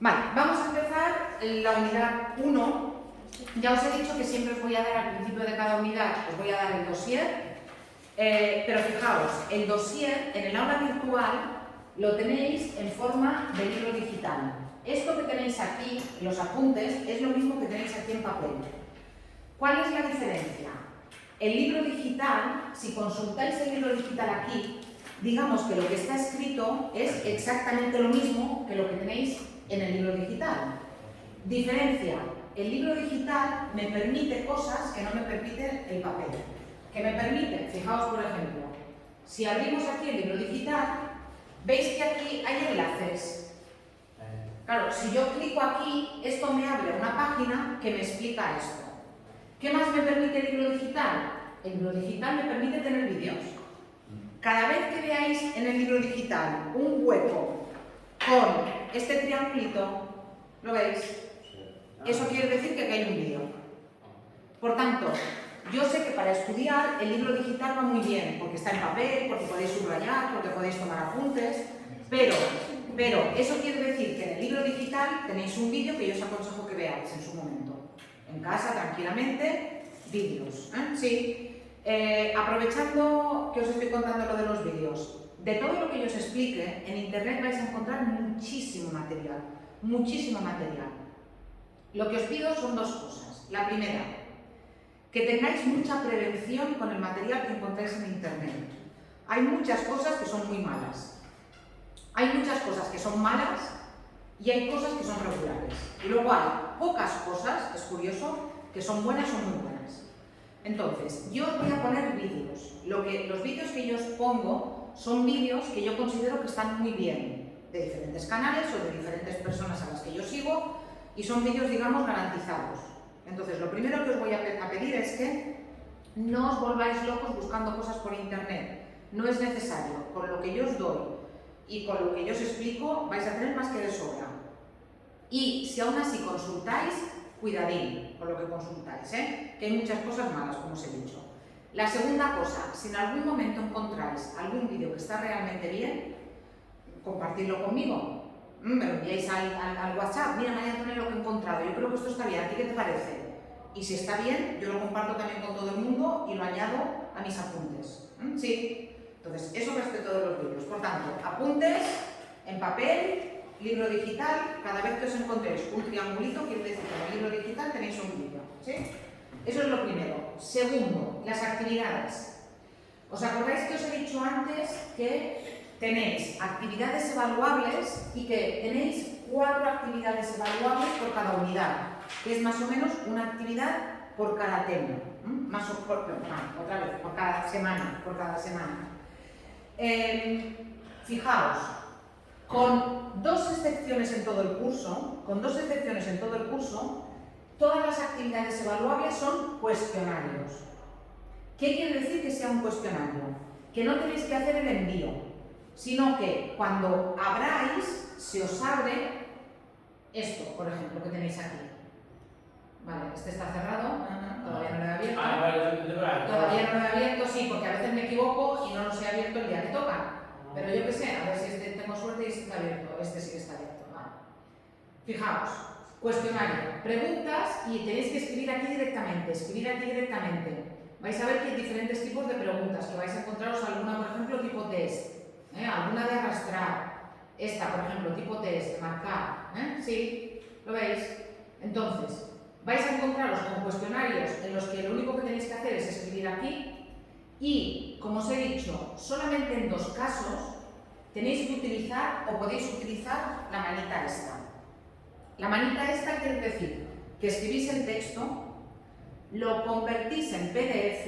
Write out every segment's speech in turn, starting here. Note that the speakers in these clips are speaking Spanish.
Vale, vamos a empezar la unidad 1. Ya os he dicho que siempre os voy a dar al principio de cada unidad, os voy a dar el dossier, pero fijaos, el dossier en el aula virtual lo tenéis en forma de libro digital. Esto que tenéis aquí, los apuntes, es lo mismo que tenéis aquí en papel. ¿Cuál es la diferencia? El libro digital, si consultáis el libro digital aquí, digamos que lo que está escrito es exactamente lo mismo que lo que tenéis en el libro digital. Diferencia, el libro digital me permite cosas que no me permite el papel. ¿Qué me permite? Fijaos, por ejemplo, si abrimos aquí el libro digital, veis que aquí hay enlaces. Claro, si yo clico aquí, esto me abre una página que me explica esto. ¿Qué más me permite el libro digital? El libro digital me permite tener vídeos. Cada vez que veáis en el libro digital un hueco con este triangulito, ¿lo veis? Eso quiere decir que aquí hay un vídeo. Por tanto, yo sé que para estudiar el libro digital va muy bien, porque está en papel, porque podéis subrayar, porque podéis tomar apuntes, pero eso quiere decir que en el libro digital tenéis un vídeo que yo os aconsejo que veáis en su momento. En casa, tranquilamente, vídeos. Sí. Aprovechando que os estoy contando lo de los vídeos, de todo lo que yo os explique, en internet vais a encontrar muchísimo material, muchísimo material. Lo que os pido son dos cosas. La primera, que tengáis mucha prevención con el material que encontráis en internet. Hay muchas cosas que son muy malas. Hay muchas cosas que son malas y hay cosas que son regulares. Y luego hay pocas cosas, es curioso, que son buenas o muy buenas. Entonces, yo os voy a poner vídeos. Los vídeos que yo os pongo son vídeos que yo considero que están muy bien, de diferentes canales o de diferentes personas a las que yo sigo, y son vídeos, digamos, garantizados. Entonces, lo primero que os voy a pedir es que no os volváis locos buscando cosas por internet. No es necesario. Con lo que yo os doy y con lo que yo os explico, vais a tener más que de sobra. Y si aún así consultáis, cuidadín con lo que consultáis, que hay muchas cosas malas, como os he dicho. La segunda cosa, si en algún momento encontráis algún vídeo que está realmente bien, compartidlo conmigo. Me lo enviáis al WhatsApp. Mira, María Antonia, lo que he encontrado, yo creo que esto está bien, ¿a ti qué te parece? Y si está bien, yo lo comparto también con todo el mundo y lo añado a mis apuntes. Sí. Entonces, eso respecto de los vídeos. Por tanto, apuntes en papel, libro digital, cada vez que os encontréis un triangulito, quiere decir que en el libro digital tenéis un vídeo. ¿Sí? Eso es lo primero. Segundo, las actividades. ¿Os acordáis que os he dicho antes que tenéis actividades evaluables y que tenéis 4 actividades evaluables por cada unidad? Que es más o menos una actividad por cada tema. Otra vez, por cada semana. Fijaos, con dos excepciones en todo el curso, todas las actividades evaluables son cuestionarios. ¿Qué quiere decir que sea un cuestionario? Que no tenéis que hacer el envío, sino que cuando abráis, se os abre esto, por ejemplo, que tenéis aquí. Vale, este está cerrado, todavía no lo he abierto. Todavía no lo he abierto, sí, porque a veces me equivoco y no los he abierto el día que toca. Pero yo qué sé, a ver si tengo suerte y este está abierto. Este sí que está abierto. Vale. Fijaos, cuestionario, preguntas y tenéis que escribir aquí directamente. Vais a ver que hay diferentes tipos de preguntas, que vais a encontraros alguna, por ejemplo, tipo test, alguna de arrastrar, esta, por ejemplo, tipo test, de marcar, ¿sí? ¿Lo veis? Entonces, vais a encontraros con cuestionarios en los que lo único que tenéis que hacer es escribir aquí y, como os he dicho, solamente en 2 casos tenéis que utilizar o podéis utilizar la manita esta. La manita esta quiere decir que escribís el texto, lo convertís en PDF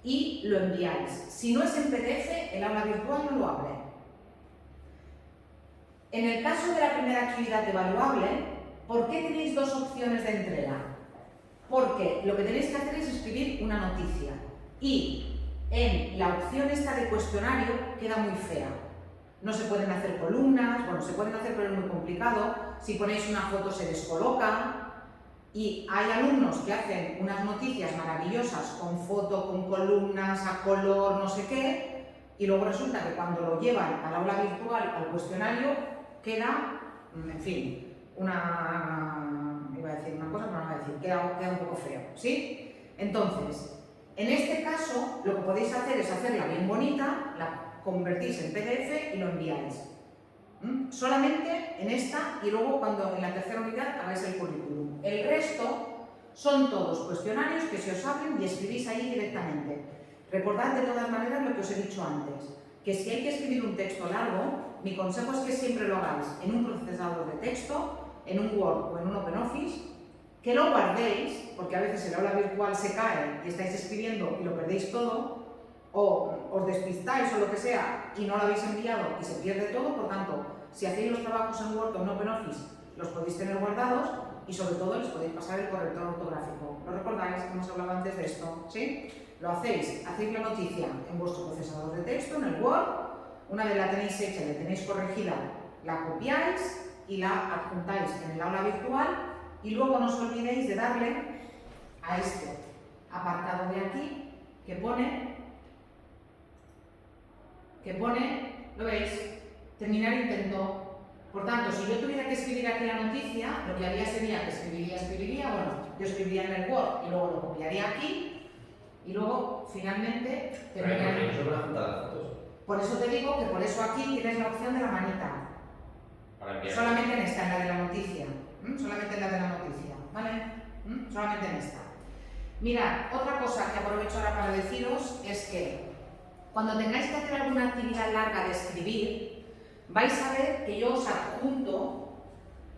y lo enviáis. Si no es en PDF, el aula virtual no lo abre. En el caso de la primera actividad evaluable, ¿por qué tenéis 2 opciones de entrega? Porque lo que tenéis que hacer es escribir una noticia y en la opción esta de cuestionario queda muy fea. No se pueden hacer columnas, bueno, se pueden hacer pero es muy complicado. Si ponéis una foto se descoloca y hay alumnos que hacen unas noticias maravillosas con foto, con columnas, a color, no sé qué, y luego resulta que cuando lo llevan al aula virtual, al cuestionario, queda en fin, iba a decir una cosa, pero no voy a decir, queda un poco feo, ¿sí? Entonces, en este caso, lo que podéis hacer es hacerla bien bonita, la convertís en PDF y lo enviáis. Solamente en esta y luego cuando en la tercera unidad hagáis el currículum. El resto son todos cuestionarios que se os abren y escribís ahí directamente. Recordad de todas maneras lo que os he dicho antes, que si hay que escribir un texto largo, mi consejo es que siempre lo hagáis en un procesador de texto, en un Word o en un OpenOffice, que lo guardéis, porque a veces el aula virtual se cae y estáis escribiendo y lo perdéis todo, o os despistáis o lo que sea y no lo habéis enviado y se pierde todo. Por tanto, si hacéis los trabajos en Word o en OpenOffice, los podéis tener guardados y sobre todo les podéis pasar el corrector ortográfico. ¿Lo recordáis? Hemos hablado antes de esto, ¿sí? Lo hacéis la noticia en vuestro procesador de texto, en el Word. Una vez la tenéis hecha y la tenéis corregida, la copiáis y la adjuntáis en el aula virtual y luego no os olvidéis de darle a este apartado de aquí que pone, ¿lo veis? Terminar intento. Por tanto, si yo tuviera que escribir aquí la noticia, lo que haría sería que escribiría, bueno, yo escribiría en el Word y luego lo copiaría aquí y luego finalmente terminaría. Por eso te digo que por eso aquí tienes la opción de la manita. Solamente en esta, en la de la noticia. Solamente en la de la noticia, ¿vale? Solamente en esta. Mirad, otra cosa que aprovecho ahora para deciros es que cuando tengáis que hacer alguna actividad larga de escribir, vais a ver que yo os adjunto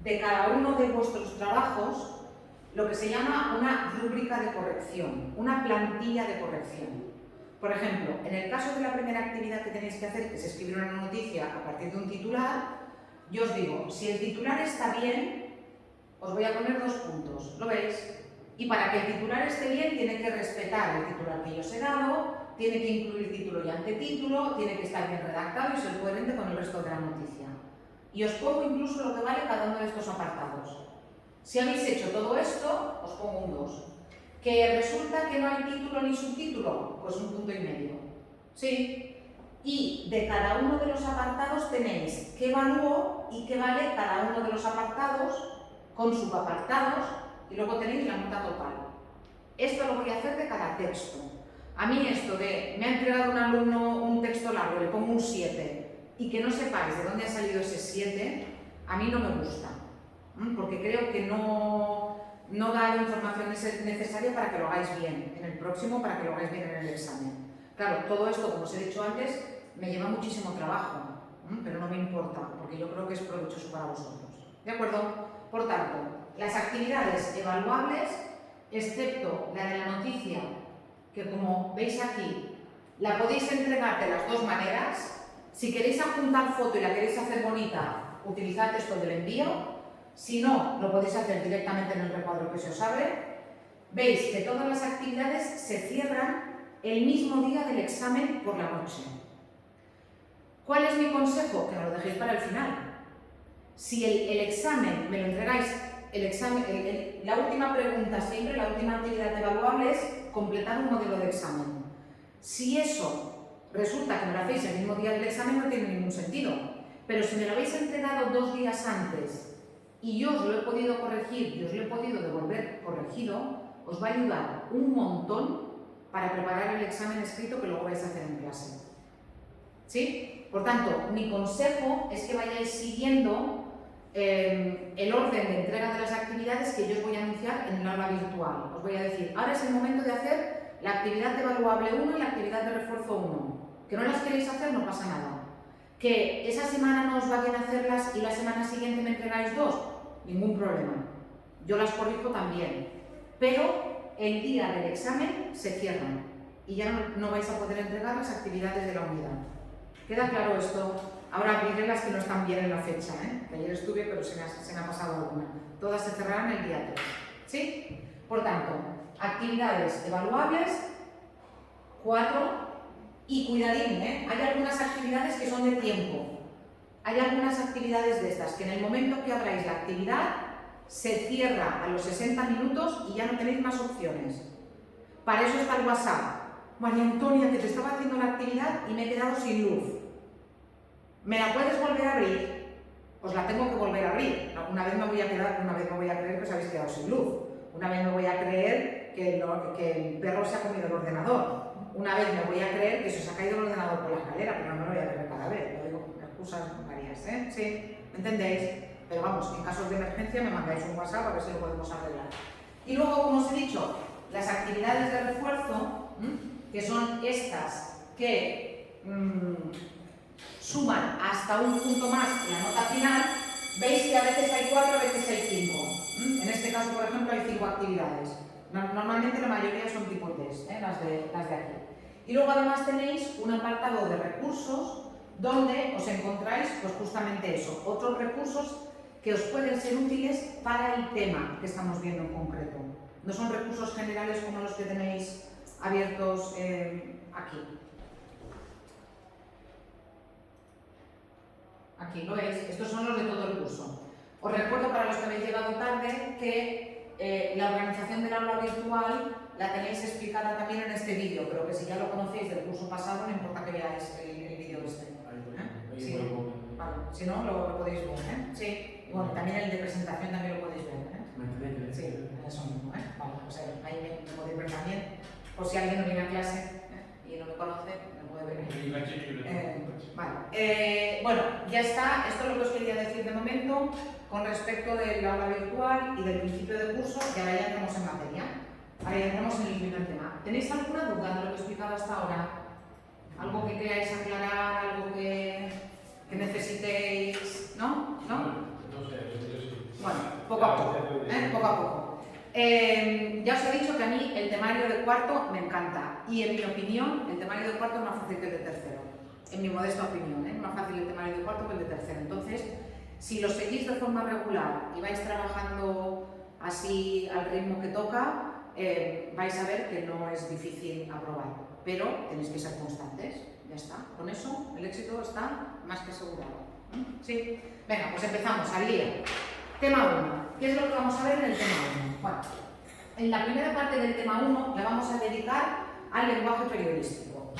de cada uno de vuestros trabajos lo que se llama una rúbrica de corrección, una plantilla de corrección. Por ejemplo, en el caso de la primera actividad que tenéis que hacer, que es escribir una noticia a partir de un titular, yo os digo, si el titular está bien, os voy a poner 2 puntos, ¿lo veis? Y para que el titular esté bien, tiene que respetar el titular que yo os he dado, tiene que incluir título y antetítulo, tiene que estar bien redactado y ser coherente con el resto de la noticia. Y os pongo incluso lo que vale cada uno de estos apartados. Si habéis hecho todo esto, os pongo un 2. ¿Que resulta que no hay título ni subtítulo? Pues un punto y medio. ¿Sí? Y de cada uno de los apartados tenéis qué evalúo y qué vale cada uno de los apartados con subapartados y luego tenéis la nota total. Esto lo voy a hacer de cada texto. A mí esto de me ha entregado un alumno un texto largo, le pongo un 7 y que no sepáis de dónde ha salido ese 7, a mí no me gusta, porque creo que no da la información necesaria para que lo hagáis bien en el próximo, para que lo hagáis bien en el examen. Claro, todo esto, como os he dicho antes, me lleva muchísimo trabajo, pero no me importa, porque yo creo que es provechoso para vosotros. ¿De acuerdo? Por tanto, las actividades evaluables, excepto la de la noticia, que como veis aquí, la podéis entregar de las dos maneras. Si queréis adjuntar foto y la queréis hacer bonita, utilizad esto del envío. Si no, lo podéis hacer directamente en el recuadro que se os abre. Veis que todas las actividades se cierran el mismo día del examen por la noche. ¿Cuál es mi consejo? Que me lo dejéis para el final. Si el examen me lo entregáis, la última pregunta siempre, la última actividad evaluable es completar un modelo de examen. Si eso resulta que me lo hacéis el mismo día del examen, no tiene ningún sentido. Pero si me lo habéis entregado 2 días antes y yo os lo he podido corregir y os lo he podido devolver corregido, os va a ayudar un montón para preparar el examen escrito que luego vais a hacer en clase. ¿Sí? Por tanto, mi consejo es que vayáis siguiendo el orden de entrega de las actividades que yo os voy a anunciar en el aula virtual. Os voy a decir, ahora es el momento de hacer la actividad de evaluable 1 y la actividad de refuerzo 1. Que no las queréis hacer, no pasa nada. Que esa semana no os va bien hacerlas y la semana siguiente me entregáis 2, ningún problema. Yo las corrijo también. Pero el día del examen se cierran y ya no vais a poder entregar las actividades de la unidad. ¿Queda claro esto? Ahora abriré las que no están bien en la fecha, que ayer estuve pero se me ha pasado alguna. Todas se cerrarán el día 3. ¿Sí? Por tanto, actividades evaluables, 4, y cuidadín, hay algunas actividades que son de tiempo. Hay algunas actividades de estas que en el momento que abráis la actividad se cierra a los 60 minutos y ya no tenéis más opciones. Para eso está el WhatsApp. María Antonia, que te estaba haciendo la actividad y me he quedado sin luz. ¿Me la puedes volver a abrir? os la tengo que volver a abrir. Una vez me voy a creer que os habéis quedado sin luz. Una vez me voy a creer que el perro se ha comido el ordenador. Una vez me voy a creer que se os ha caído el ordenador por la escalera, pero no me lo voy a creer cada vez. Lo digo con excusas varias, ¿eh? Sí, ¿me entendéis? Pero vamos, en casos de emergencia me mandáis un WhatsApp a ver si lo podemos arreglar. Y luego, como os he dicho, las actividades de refuerzo, que son estas que suman hasta un punto más en la nota final, veis que a veces hay 4, a veces hay 5. En este caso, por ejemplo, hay 5 actividades. Normalmente la mayoría son tipo test, las de aquí. Y luego además tenéis un apartado de recursos donde os encontráis pues justamente eso, otros recursos que os pueden ser útiles para el tema que estamos viendo en concreto. No son recursos generales como los que tenéis abiertos aquí. Aquí lo veis, estos son los de todo el curso. Os recuerdo para los que habéis llegado tarde que la organización del aula virtual la tenéis explicada también en este vídeo, pero que si ya lo conocéis del curso pasado no importa que veáis el vídeo este. Sí. Vale. Si no, lo podéis ver. Sí. Y bueno, también el de presentación también lo podéis ver. Sí, eso mismo. Vale, pues ahí me podéis ver también. Por si alguien no viene a clase y no me conoce, me puede ver. Vale. Bueno, ya está. Esto es lo que os quería decir de momento con respecto del aula virtual y del principio de curso, que ahora ya entramos en materia. Ahora ya entramos en el primer tema. ¿Tenéis alguna duda de lo que he explicado hasta ahora? ¿Algo que queráis aclarar? ¿Algo que necesitéis? ¿No? ¿No? No sé, yo sí. Bueno, poco a poco. Poco a poco. Ya os he dicho que a mí el temario de cuarto me encanta. Y en mi opinión, el temario de cuarto es más fácil que el de tercero. En mi modesta opinión, es más fácil el temario de cuarto que el de tercero. Entonces, si lo seguís de forma regular y vais trabajando así al ritmo que toca, vais a ver que no es difícil aprobar, pero tenéis que ser constantes, ya está. Con eso el éxito está más que asegurado. ¿Sí? Venga, pues empezamos, al lío. Tema 1. ¿Qué es lo que vamos a ver en el tema 1? Bueno, en la primera parte del tema 1 la vamos a dedicar al lenguaje periodístico.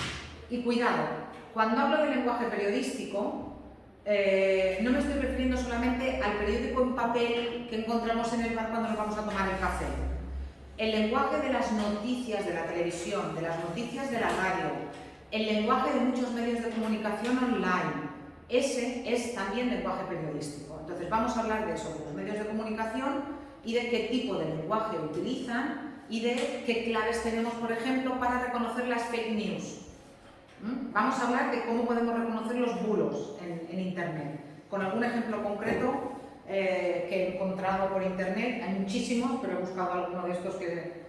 Y cuidado, cuando hablo de lenguaje periodístico, no me estoy refiriendo solamente al periódico en papel que encontramos en el bar cuando nos vamos a tomar el café. El lenguaje de las noticias de la televisión, de las noticias de la radio, el lenguaje de muchos medios de comunicación online, ese es también lenguaje periodístico. Entonces vamos a hablar de eso, de los medios de comunicación y de qué tipo de lenguaje utilizan y de qué claves tenemos, por ejemplo, para reconocer las fake news. Vamos a hablar de cómo podemos reconocer los bulos en Internet, con algún ejemplo concreto que he encontrado por Internet. Hay muchísimos, pero he buscado alguno de estos que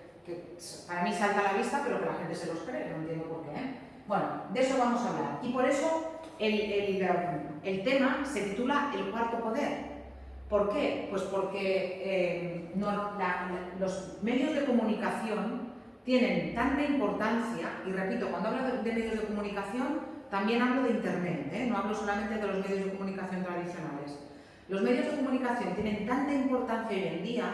para mí salta a la vista, pero que la gente se los cree, no entiendo por qué. Bueno, de eso vamos a hablar. Y por eso el tema se titula El cuarto poder. ¿Por qué? Pues porque los medios de comunicación tienen tanta importancia, y repito, cuando hablo de medios de comunicación, también hablo de Internet, no hablo solamente de los medios de comunicación tradicionales. Los medios de comunicación tienen tanta importancia hoy en día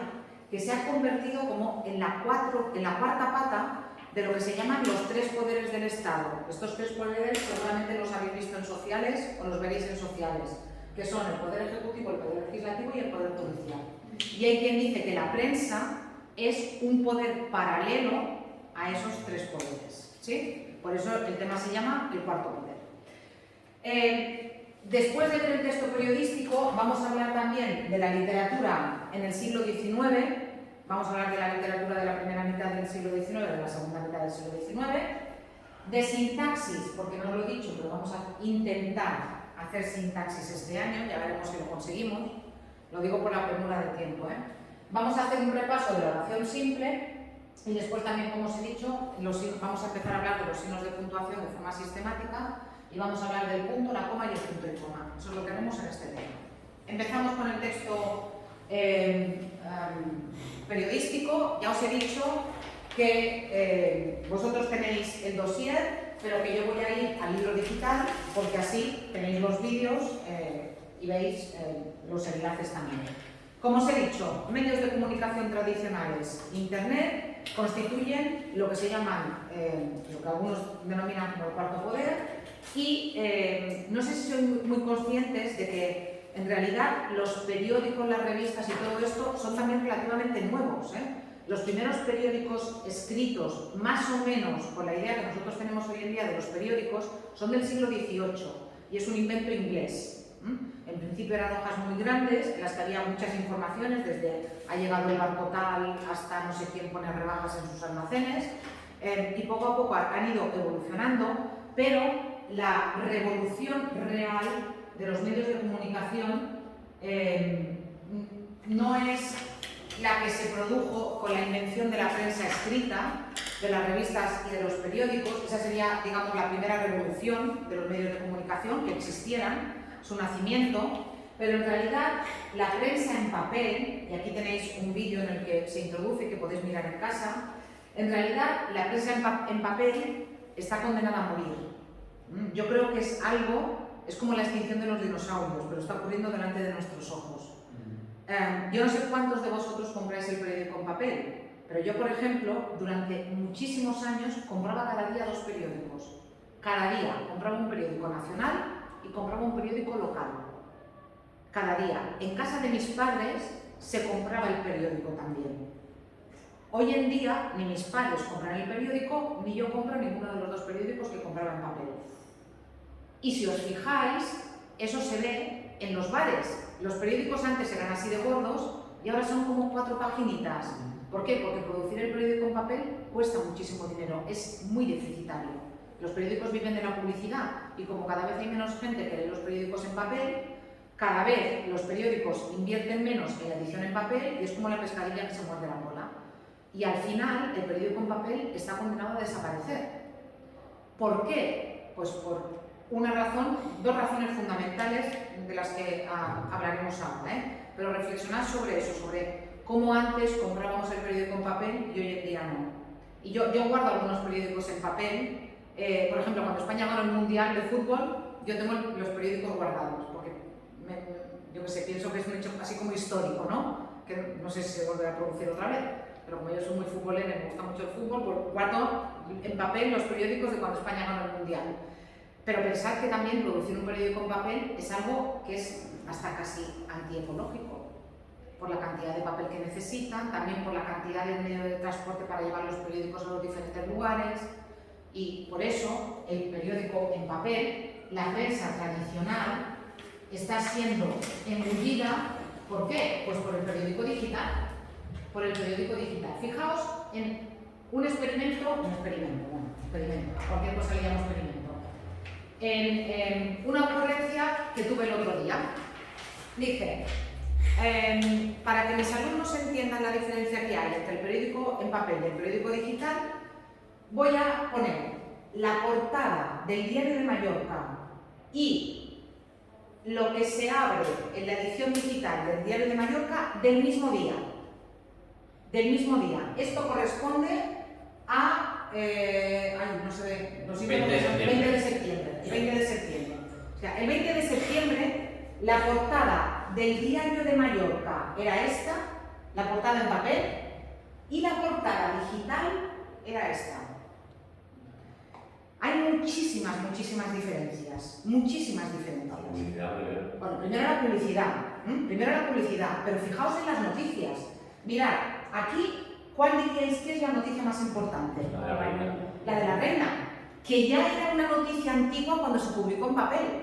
que se ha convertido como en la cuarta pata de lo que se llaman los 3 poderes del Estado. Estos 3 poderes seguramente los habéis visto en sociales o los veréis en sociales, que son el poder ejecutivo, el poder legislativo y el poder judicial. Y hay quien dice que la prensa es un poder paralelo a esos 3 poderes, ¿sí? Por eso el tema se llama el cuarto poder. Después de ver el texto periodístico, vamos a hablar también de la literatura en el siglo XIX, vamos a hablar de la literatura de la primera mitad del siglo XIX, de la segunda mitad del siglo XIX, de sintaxis, porque no lo he dicho, pero vamos a intentar hacer sintaxis este año, ya veremos si lo conseguimos, lo digo por la premura del tiempo. Vamos a hacer un repaso de la oración simple y después también, como os he dicho, vamos a empezar a hablar de los signos de puntuación de forma sistemática y vamos a hablar del punto, la coma y el punto y coma. Eso es lo que haremos en este tema. Empezamos con el texto periodístico. Ya os he dicho que vosotros tenéis el dossier, pero que yo voy a ir al libro digital porque así tenéis los vídeos y veis los enlaces también. Como os he dicho, medios de comunicación tradicionales, Internet, constituyen lo que se llaman, lo que algunos denominan como el cuarto poder, y no sé si sois muy conscientes de que en realidad los periódicos, las revistas y todo esto son también relativamente nuevos, ¿eh? Los primeros periódicos escritos, más o menos con la idea que nosotros tenemos hoy en día de los periódicos, son del siglo XVIII y es un invento inglés. En principio eran hojas muy grandes, en las que había muchas informaciones, desde ha llegado el barco tal hasta no sé quién pone rebajas en sus almacenes, y poco a poco han ido evolucionando, pero la revolución real de los medios de comunicación no es la que se produjo con la invención de la prensa escrita, de las revistas y de los periódicos. Esa sería, digamos, la primera revolución de los medios de comunicación, que existieran, su nacimiento, pero en realidad la prensa en papel, y aquí tenéis un vídeo en el que se introduce que podéis mirar en casa, en realidad la prensa en papel está condenada a morir. Yo creo que es algo, es como la extinción de los dinosaurios, pero está ocurriendo delante de nuestros ojos. Yo no sé cuántos de vosotros compráis el periódico en papel, pero yo, por ejemplo, durante muchísimos años compraba cada día 2 periódicos. Cada día compraba un periódico nacional y compraba un periódico local. Cada día. En casa de mis padres se compraba el periódico también. Hoy en día ni mis padres compran el periódico, ni yo compro ninguno de los 2 periódicos que compraba en papel. Y si os fijáis, eso se ve en los bares. Los periódicos antes eran así de gordos y ahora son como 4 paginitas. ¿Por qué? Porque producir el periódico en papel cuesta muchísimo dinero, es muy deficitario. Los periódicos viven de la publicidad y como cada vez hay menos gente que lee los periódicos en papel, cada vez los periódicos invierten menos en la edición en papel y es como la pescadilla que se muerde la cola. Y al final el periódico en papel está condenado a desaparecer. ¿Por qué? Pues por una razón, 2 razones fundamentales de las que hablaremos ahora, ¿eh? Pero reflexionad sobre eso, sobre cómo antes comprábamos el periódico en papel y hoy en día no. Y yo guardo algunos periódicos en papel, por ejemplo, cuando España ganó el Mundial de Fútbol, yo tengo los periódicos guardados, porque yo que sé, pienso que es un hecho así como histórico, ¿no? Que no sé si se volverá a producir otra vez, pero como yo soy muy futbolera y me gusta mucho el fútbol, pues guardo en papel los periódicos de cuando España ganó el Mundial. Pero pensar que también producir un periódico en papel es algo que es hasta casi antiecológico, por la cantidad de papel que necesitan, también por la cantidad de medio de transporte para llevar los periódicos a los diferentes lugares, y por eso el periódico en papel, la prensa tradicional, está siendo engullida. ¿Por qué? Pues por el periódico digital. Por el periódico digital. Fijaos en un experimento, cualquier cosa le llamo experimento. En una ocurrencia que tuve el otro día. Dije, para que mis alumnos entiendan la diferencia que hay entre el periódico en papel y el periódico digital, voy a poner la portada del Diario de Mallorca y lo que se abre en la edición digital del Diario de Mallorca del mismo día. Del mismo día. Esto corresponde a... no se ve, 20 de septiembre. El 20 de septiembre. O sea, el 20 de septiembre la portada del Diario de Mallorca era esta, la portada en papel, y la portada digital era esta. Hay muchísimas diferencias, muchísimas diferencias. La publicidad, bueno, primero la publicidad, pero fijaos en las noticias. Mirad, aquí, ¿cuál diríais que es la noticia más importante? La de la reina. La de la reina, que ya era una noticia antigua cuando se publicó en papel.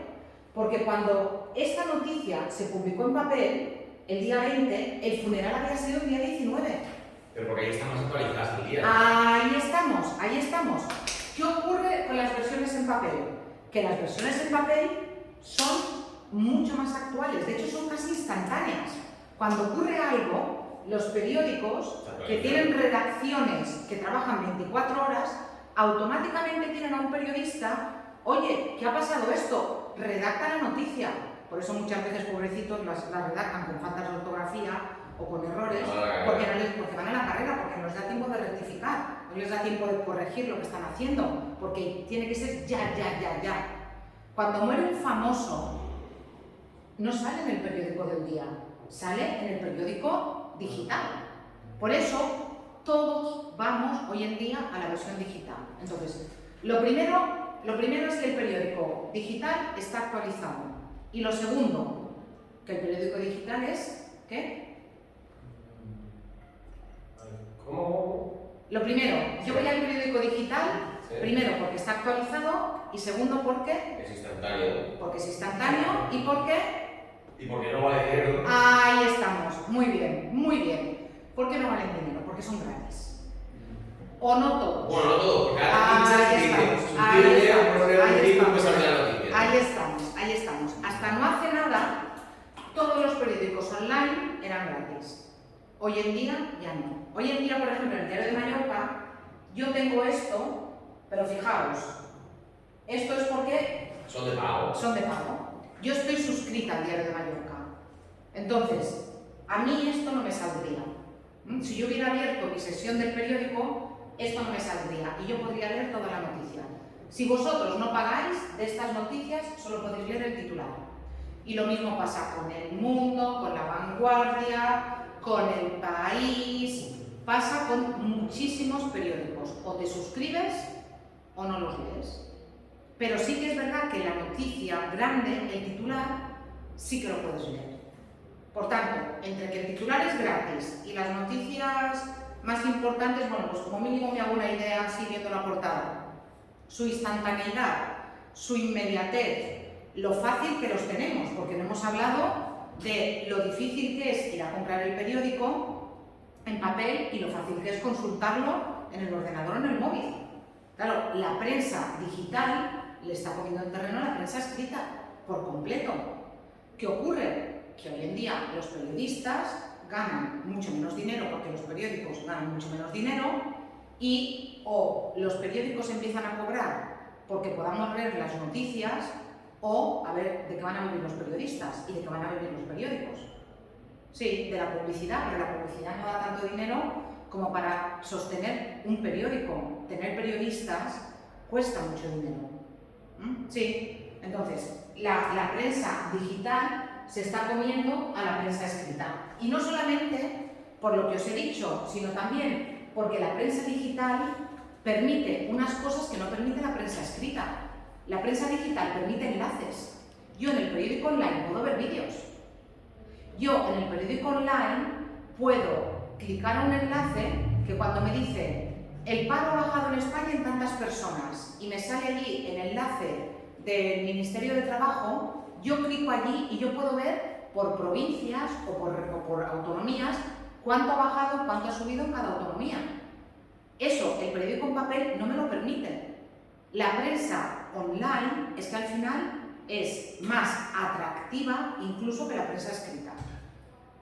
Porque cuando esta noticia se publicó en papel, el día 20, el funeral había sido el día 19. Pero porque ahí están más actualizadas el día. Ahí estamos. ¿Qué ocurre con las versiones en papel? Que las versiones en papel son mucho más actuales, de hecho son casi instantáneas. Cuando ocurre algo, los periódicos que tienen redacciones que trabajan 24 horas, automáticamente tienen a un periodista, oye, ¿qué ha pasado esto? Redacta la noticia. Por eso muchas veces, pobrecitos, las redactan con faltas de ortografía o con errores, porque van a la carrera, porque no les da tiempo de rectificar, no les da tiempo de corregir lo que están haciendo, porque tiene que ser ya. Cuando muere un famoso, no sale en el periódico del día, sale en el periódico digital. Por eso, todos vamos hoy en día a la versión digital. Entonces, lo primero es que el periódico digital está actualizado. Y lo segundo, que el periódico digital es, ¿qué? ¿Cómo? Lo primero, yo voy al periódico digital, Sí. primero porque está actualizado y segundo porque Es instantáneo. es instantáneo y porque ¿Y por qué no vale dinero? ahí estamos, muy bien, muy bien. ¿Por qué no valen dinero? Porque son gratis. O no todos. Bueno, no todo, porque ahora Ahí pinchas y estamos, dices, ahí suscríbete, estamos, poner ahí el link y estamos. pues abrir la noticia. Ahí estamos, ahí estamos. Hasta no hace nada, todos los periódicos online eran gratis. Hoy en día ya no. Hoy en día, por ejemplo, en el Diario de Mallorca, yo tengo esto, pero fijaos, esto es porque Son de pago. son de pago. Yo estoy suscrita al Diario de Mallorca. Entonces, a mí esto no me saldría. Si yo hubiera abierto mi sesión del periódico, esto no me saldría y yo podría leer toda la noticia. Si vosotros no pagáis de estas noticias, solo podéis leer el titular. Y lo mismo pasa con El Mundo, con La Vanguardia, con El País, pasa con muchísimos periódicos. O te suscribes o no los lees. Pero sí que es verdad que la noticia grande, el titular, sí que lo puedes leer. Por tanto, entre que el titular es gratis y las noticias más importantes, bueno, pues como mínimo me hago una idea así viendo la portada. Su instantaneidad, su inmediatez, lo fácil que los tenemos, porque no hemos hablado de lo difícil que es ir a comprar el periódico en papel y lo fácil que es consultarlo en el ordenador o en el móvil. Claro, la prensa digital le está comiendo el terreno a la prensa escrita por completo. ¿Qué ocurre? Que hoy en día los periodistas ganan mucho menos dinero porque los periódicos ganan mucho menos dinero y o los periódicos empiezan a cobrar porque podamos leer las noticias o a ver de qué van a vivir los periodistas y de qué van a vivir los periódicos. Sí, de la publicidad, pero la publicidad no da tanto dinero como para sostener un periódico. Tener periodistas cuesta mucho dinero. Sí, entonces la prensa digital se está comiendo a la prensa escrita. Y no solamente por lo que os he dicho, sino también porque la prensa digital permite unas cosas que no permite la prensa escrita. La prensa digital permite enlaces. Yo en el periódico online puedo ver vídeos. Yo en el periódico online puedo clicar a un enlace que cuando me dice el paro ha bajado en España en tantas personas y me sale allí el enlace del Ministerio de Trabajo, yo clico allí y yo puedo ver por provincias o por autonomías cuánto ha bajado, cuánto ha subido en cada autonomía. Eso el periódico en papel no me lo permite. La prensa online es que al final es más atractiva incluso que la prensa escrita.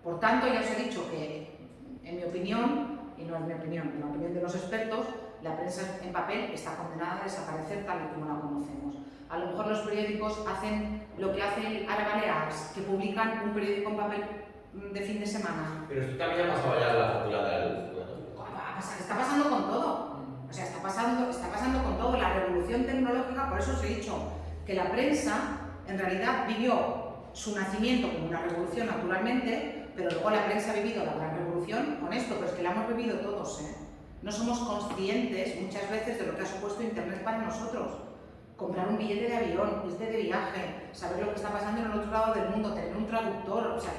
Por tanto, ya os he dicho que, en mi opinión, y no es mi opinión, en la opinión de los expertos, la prensa en papel está condenada a desaparecer tal y como la conocemos. A lo mejor los periódicos hacen lo que hace el Ara Balears, que publican un periódico en papel de fin de semana. Pero esto también ha pasado ya la factura de la luz. Está pasando con todo. O sea, está pasando con todo. La revolución tecnológica, por eso os he dicho que la prensa en realidad vivió su nacimiento como una revolución naturalmente, pero luego la prensa ha vivido la gran revolución con esto, pero es que la hemos vivido todos, ¿eh? No somos conscientes muchas veces de lo que ha supuesto Internet para nosotros. Comprar un billete de avión, irte de viaje, saber lo que está pasando en el otro lado del mundo, tener un traductor, o sea,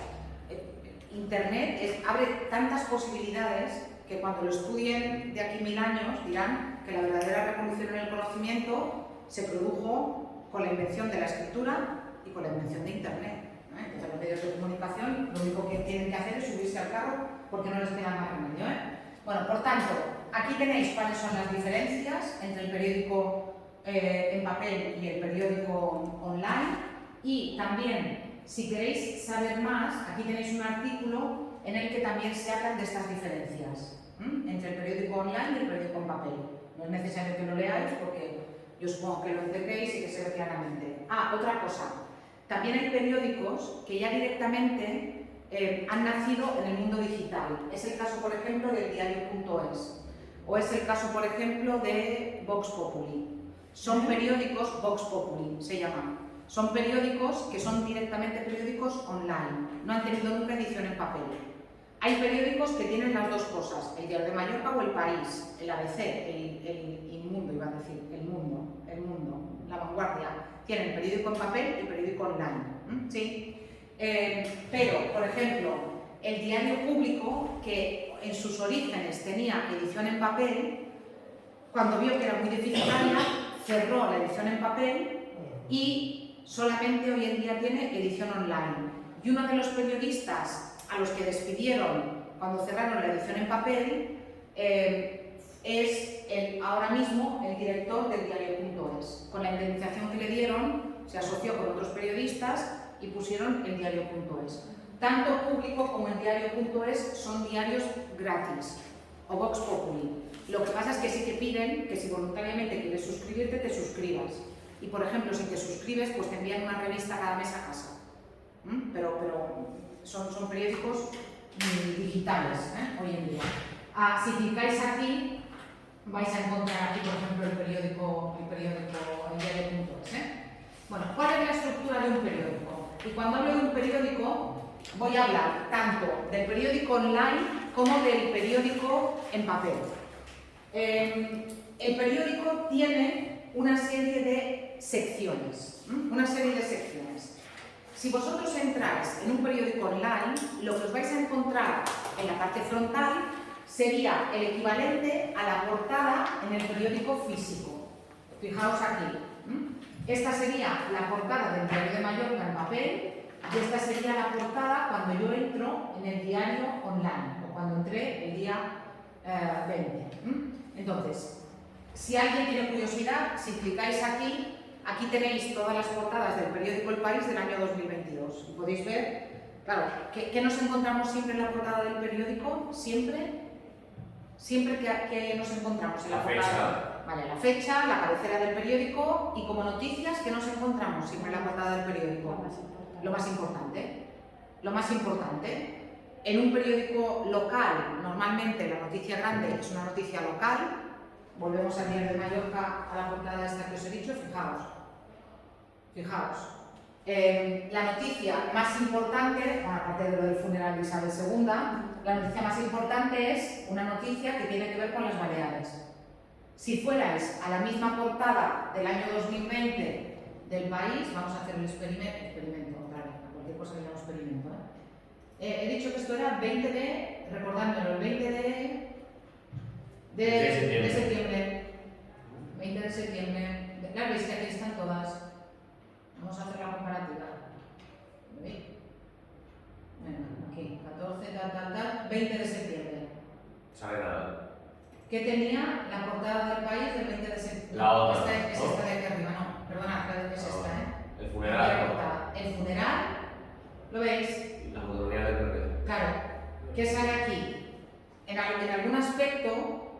Internet abre tantas posibilidades que cuando lo estudien de aquí 1000 años dirán que la verdadera revolución en el conocimiento se produjo con la invención de la escritura y con la invención de Internet. Entonces los medios de comunicación lo único que tienen que hacer es subirse al carro porque no les queda más remedio. Bueno, por tanto, aquí tenéis cuáles son las diferencias entre el periódico en papel y el periódico online y también, si queréis saber más, aquí tenéis un artículo en el que también se hablan de estas diferencias entre el periódico online y el periódico en papel. No es necesario que lo leáis porque yo supongo que lo entendéis y que se ve claramente. Otra cosa, también hay periódicos que ya directamente han nacido en el mundo digital. Es el caso, por ejemplo, del diario.es o es el caso, por ejemplo, de Vox Populi. Son periódicos, Vox Populi se llaman, son periódicos que son directamente periódicos online, no han tenido nunca edición en papel. Hay periódicos que tienen las dos cosas, el Diario de Mallorca o El País, el ABC, el Mundo, iba a decir, el Mundo, La Vanguardia, tienen periódico en papel y periódico online. ¿Sí? Pero, por ejemplo, el diario público, que en sus orígenes tenía edición en papel, cuando vio que era muy deficitaria, cerró la edición en papel y solamente hoy en día tiene edición online. Y uno de los periodistas a los que despidieron cuando cerraron la edición en papel es ahora mismo el director del diario.es. Con la indemnización que le dieron, se asoció con otros periodistas y pusieron el diario.es. Tanto Público como el diario.es son diarios gratis, o Vox Populi. Lo que pasa es que sí que piden que si voluntariamente quieres suscribirte, te suscribas. Y por ejemplo, si te suscribes, pues te envían una revista cada mes a casa. Pero son periódicos digitales, hoy en día. Si clicáis aquí, vais a encontrar aquí, por ejemplo, el periódico el diario.es. Bueno, ¿cuál es la estructura de un periódico? Y cuando hablo de un periódico, voy a hablar tanto del periódico online como del periódico en papel. El periódico tiene una serie de secciones. Si vosotros entráis en un periódico online, lo que os vais a encontrar en la parte frontal sería el equivalente a la portada en el periódico físico. Fijaos aquí. Esta sería la portada del Diario de Mallorca en papel y esta sería la portada cuando yo entro en el diario online o cuando entré el día 20. Entonces, si alguien tiene curiosidad, si clicáis aquí, aquí tenéis todas las portadas del periódico El País del año 2022 y podéis ver, claro, ¿qué nos encontramos siempre en la portada del periódico? Siempre que nos encontramos en la portada. Fecha. Vale, la fecha, la cabecera del periódico y como noticias, ¿qué nos encontramos siempre en la portada del periódico? Lo más importante. Lo más importante. En un periódico local, normalmente la noticia grande es una noticia local. Volvemos al Diario de Mallorca, a la portada esta que os he dicho, fijaos. La noticia más importante, bueno, aparte de lo del funeral de Isabel II, la noticia más importante es una noticia que tiene que ver con las Baleares. Si fuerais a la misma portada del año 2020 del País, vamos a hacer el experimento, vale, a cualquier cosa que llamo experimento. He dicho que esto era 20 de, recordádmelo, el 20 de septiembre. 20 de septiembre. Claro, veis que aquí están todas. Vamos a hacer la comparativa. ¿Veis? Bueno, aquí, 14, 20 de septiembre. Sabe nada. ¿Qué tenía la portada del País del 20 de septiembre? La otra. Es esta de aquí arriba, no, perdona, es esta, El funeral. El funeral, ¿lo veis? La fotonomía del PP. Claro, ¿qué sale aquí? En algún aspecto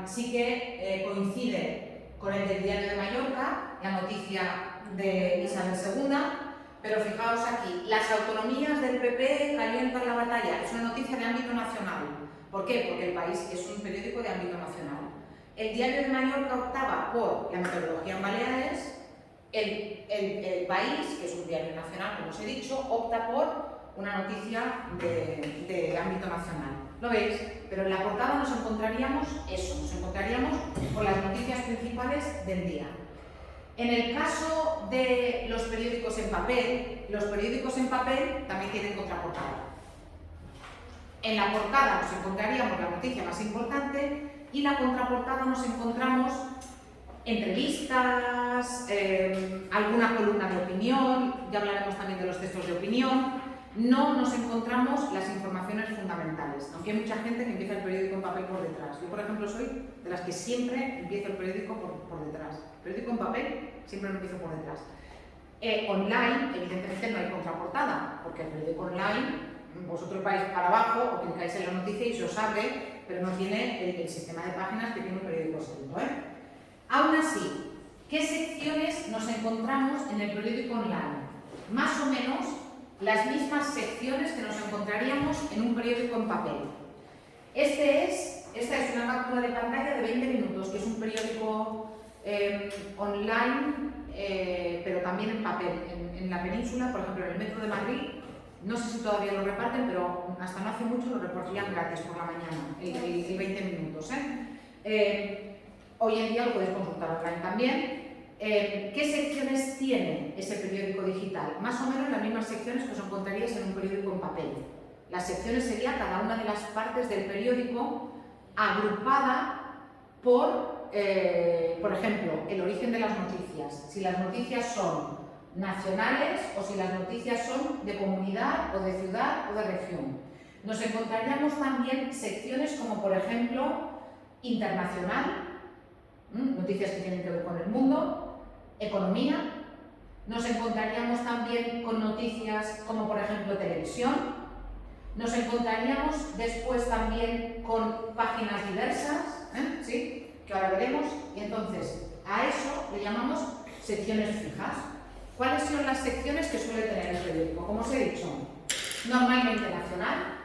sí que coincide con el del Diario de Mallorca, la noticia de Isabel II, pero fijaos aquí, las autonomías del PP calientan la batalla, es una noticia de ámbito nacional. ¿Por qué? Porque El País es un periódico de ámbito nacional. El Diario de Mallorca optaba por la metodología en Baleares, el País, que es un diario nacional, como os he dicho, opta por una noticia de ámbito nacional. ¿Lo veis? Pero en la portada nos encontraríamos con las noticias principales del día. En el caso de los periódicos en papel también tienen contraportada. En la portada nos encontraríamos la noticia más importante y en la contraportada nos encontramos entrevistas, alguna columna de opinión, ya hablaremos también de los textos de opinión. No nos encontramos las informaciones fundamentales, aunque hay mucha gente que empieza el periódico en papel por detrás. Yo, por ejemplo, soy de las que siempre empiezo el periódico por detrás. El periódico en papel siempre lo empiezo por detrás. Online, evidentemente, no hay contraportada, porque el periódico online, vosotros vais para abajo o clicáis en la noticia y se os abre, pero no tiene el sistema de páginas que tiene un periódico escrito. Aún así, ¿qué secciones nos encontramos en el periódico online? Más o menos las mismas secciones que nos encontraríamos en un periódico en papel. Esta es una captura de pantalla de 20 minutos, que es un periódico online, pero también en papel. En la península, por ejemplo, en el metro de Madrid, no sé si todavía lo reparten, pero hasta no hace mucho lo repartían gratis por la mañana, el 20 minutos. Hoy en día lo podéis consultar online también. ¿Qué secciones tiene ese periódico digital? Más o menos las mismas secciones que os encontraríais en un periódico en papel. Las secciones sería cada una de las partes del periódico agrupada por ejemplo, el origen de las noticias. Si las noticias son nacionales o si las noticias son de comunidad o de ciudad o de región. Nos encontraríamos también secciones como, por ejemplo, internacional, noticias que tienen que ver con el mundo, economía. Nos encontraríamos también con noticias como, por ejemplo, televisión. Nos encontraríamos después también con páginas diversas, ¿sí?, que ahora veremos. Y entonces, a eso le llamamos secciones fijas. ¿Cuáles son las secciones que suele tener el periódico? Como os he dicho, normalmente nacional,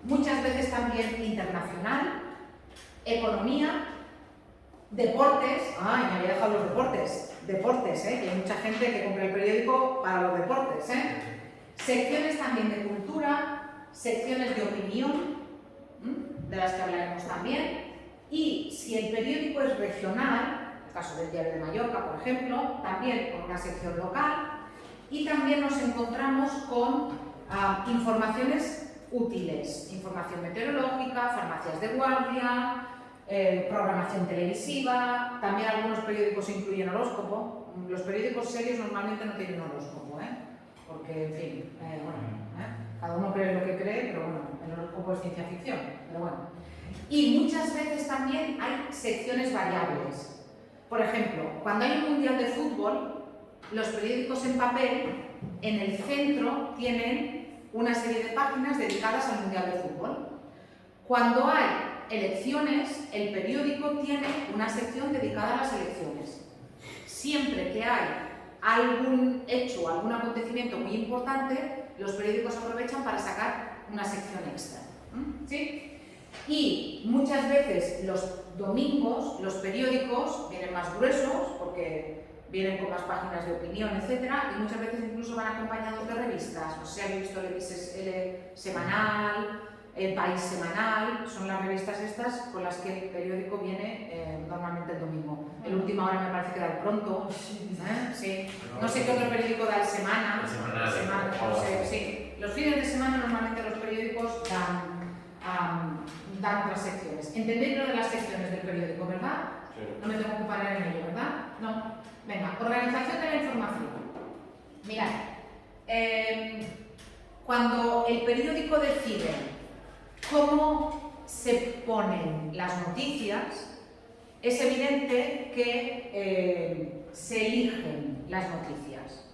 muchas veces también internacional, economía, deportes. ¡Ay, me había dejado los deportes! Deportes, que hay mucha gente que compra el periódico para los deportes, Secciones también de cultura, secciones de opinión, de las que hablaremos también. Y si el periódico es regional, el caso del Diario de Mallorca, por ejemplo, también con una sección local. Y también nos encontramos con informaciones útiles, información meteorológica, farmacias de guardia, programación televisiva. También algunos periódicos incluyen horóscopo. Los periódicos serios normalmente no tienen horóscopo, porque, en fin, cada uno cree lo que cree, pero bueno, el horóscopo es ciencia ficción, pero bueno. Y muchas veces también hay secciones variables. Por ejemplo, cuando hay un mundial de fútbol, los periódicos en papel, en el centro, tienen una serie de páginas dedicadas al mundial de fútbol. Cuando hay elecciones, el periódico tiene una sección dedicada a las elecciones. Siempre que hay algún hecho, algún acontecimiento muy importante, los periódicos aprovechan para sacar una sección extra. ¿Sí? Y muchas veces los domingos los periódicos vienen más gruesos porque vienen con más páginas de opinión, etcétera, y muchas veces incluso van acompañados de revistas. No sé si habéis visto el Semanal, el País Semanal, son las revistas estas con las que el periódico viene normalmente el domingo. El Última Hora me parece que da el Pronto, sí. No sé qué otro periódico da el Semana. No sé, sí. Los fines de semana normalmente los periódicos dan otras secciones. ¿Entendéis lo de las secciones del periódico, verdad? Sí. No me tengo que parar en ello, ¿verdad? No. Venga, organización de la información. Mirad, cuando el periódico decide cómo se ponen las noticias, es evidente que se eligen las noticias.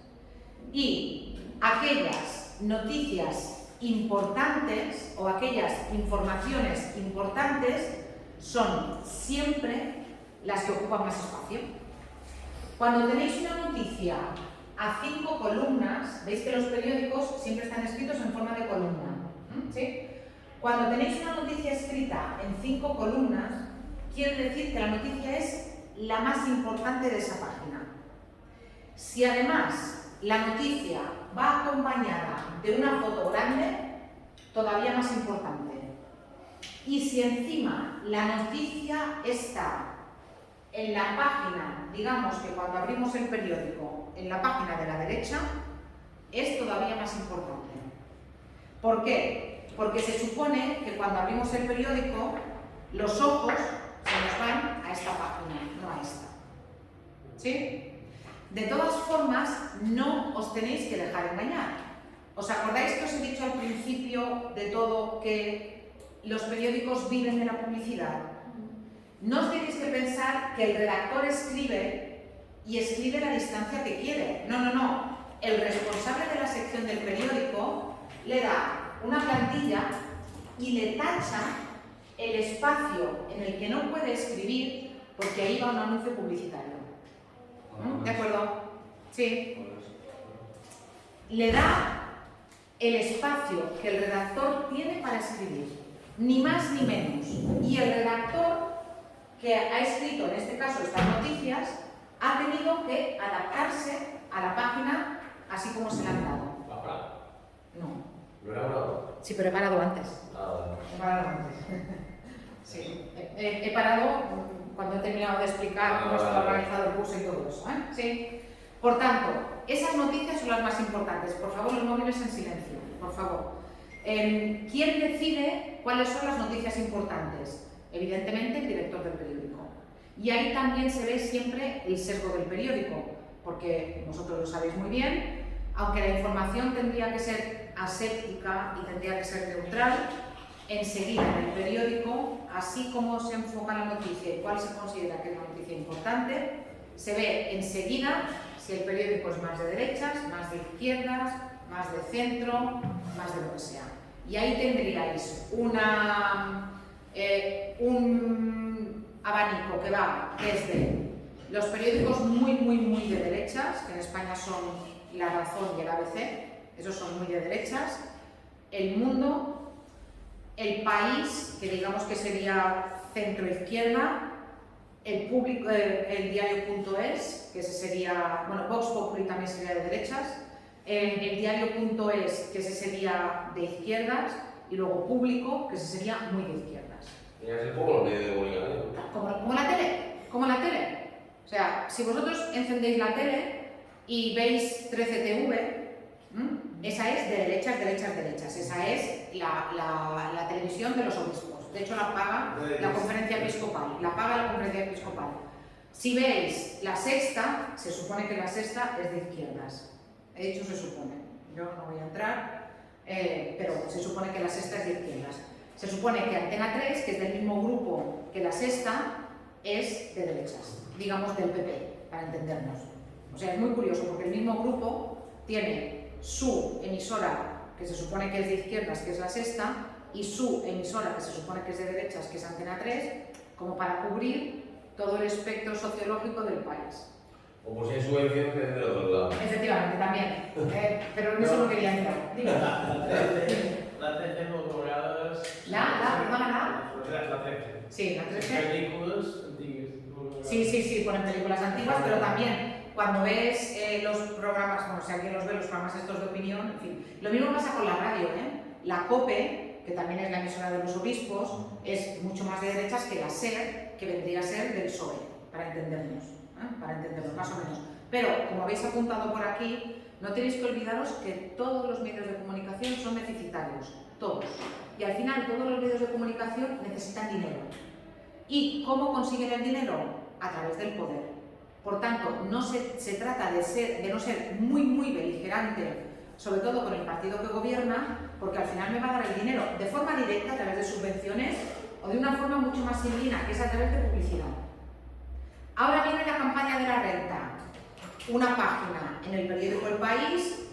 Y aquellas noticias importantes o aquellas informaciones importantes son siempre las que ocupan más espacio. Cuando tenéis una noticia a 5 columnas, veis que los periódicos siempre están escritos en forma de columna, ¿sí? Cuando tenéis una noticia escrita en 5 columnas, quiere decir que la noticia es la más importante de esa página. Si además la noticia va acompañada de una foto grande, todavía más importante. Y si encima la noticia está en la página, digamos que cuando abrimos el periódico, en la página de la derecha, es todavía más importante. ¿Por qué? Porque se supone que cuando abrimos el periódico, los ojos se nos van a esta página, no a esta. ¿Sí? De todas formas, no os tenéis que dejar engañar. ¿Os acordáis que os he dicho al principio de todo que los periódicos viven de la publicidad? No os tenéis que pensar que el redactor escribe y escribe la distancia que quiere. No, no, no. El responsable de la sección del periódico le da una plantilla y le tacha el espacio en el que no puede escribir porque ahí va un anuncio publicitario. ¿De acuerdo? Sí. Le da el espacio que el redactor tiene para escribir, ni más ni menos. Y el redactor que ha escrito, en este caso, estas noticias, ha tenido que adaptarse a la página así como se la han dado. ¿La Prada? No. ¿No era una? Sí, pero he parado antes. Ah, He parado antes. Sí. He parado cuando he terminado de explicar cómo está organizado el curso y todo eso. Sí. Por tanto, esas noticias son las más importantes. Por favor, los móviles en silencio, por favor. ¿Quién decide cuáles son las noticias importantes? Evidentemente, el director del periódico. Y ahí también se ve siempre el sesgo del periódico, porque vosotros lo sabéis muy bien, aunque la información tendría que ser aséptica y tendría que ser neutral, enseguida en el periódico, así como se enfoca la noticia y cuál se considera que es una noticia importante, se ve enseguida si el periódico es más de derechas, más de izquierdas, más de centro, más de lo que sea. Y ahí tendríais un abanico que va desde los periódicos muy de derechas, que en España son La Razón y el ABC, esos son muy de derechas, El Mundo, El País, que digamos que sería centro-izquierda, el diario.es, que ese sería, bueno, Vox Populi también sería de derechas, el diario.es, que ese sería de izquierdas, y luego Público, que ese sería muy de izquierdas. Y así poco los medios de comunicación. Como la tele. O sea, si vosotros encendéis la tele y veis 13TV, esa es de derechas. Esa es la televisión de los obispos. De hecho, la paga la conferencia episcopal. Si veis La Sexta, se supone que La Sexta es de izquierdas. De hecho, se supone. Yo no voy a entrar, pero se supone que La Sexta es de izquierdas. Se supone que Antena 3, que es del mismo grupo que La Sexta, es de derechas, digamos del PP, para entendernos. O sea, es muy curioso porque el mismo grupo tiene su emisora, que se supone que es de izquierdas, que es La Sexta, y su emisora, que se supone que es de derechas, que es Antena 3, como para cubrir todo el espectro sociológico del país. O por si hay subvenciones que del otro lado. Efectivamente, también. Pero en eso no quería entrar. Dime. La 13 motoradas. ¿La? La 13. Sí, la 13. Películas antiguas. Sí, ponen películas antiguas, pero también cuando ves los programas, bueno, si alguien los ve, los programas estos de opinión, en fin. Lo mismo pasa con la radio, ¿eh? La COPE, que también es la emisora de los obispos, es mucho más de derechas que la SER, que vendría a ser del PSOE, para entendernos más o menos. Pero, como habéis apuntado por aquí, no tenéis que olvidaros que todos los medios de comunicación son deficitarios, todos. Y al final todos los medios de comunicación necesitan dinero. ¿Y cómo consiguen el dinero? A través del poder. Por tanto, no se trata de no ser muy beligerante, sobre todo con el partido que gobierna, porque al final me va a dar el dinero de forma directa a través de subvenciones o de una forma mucho más simplina, que es a través de publicidad. Ahora viene la campaña de la renta. Una página en el periódico El País,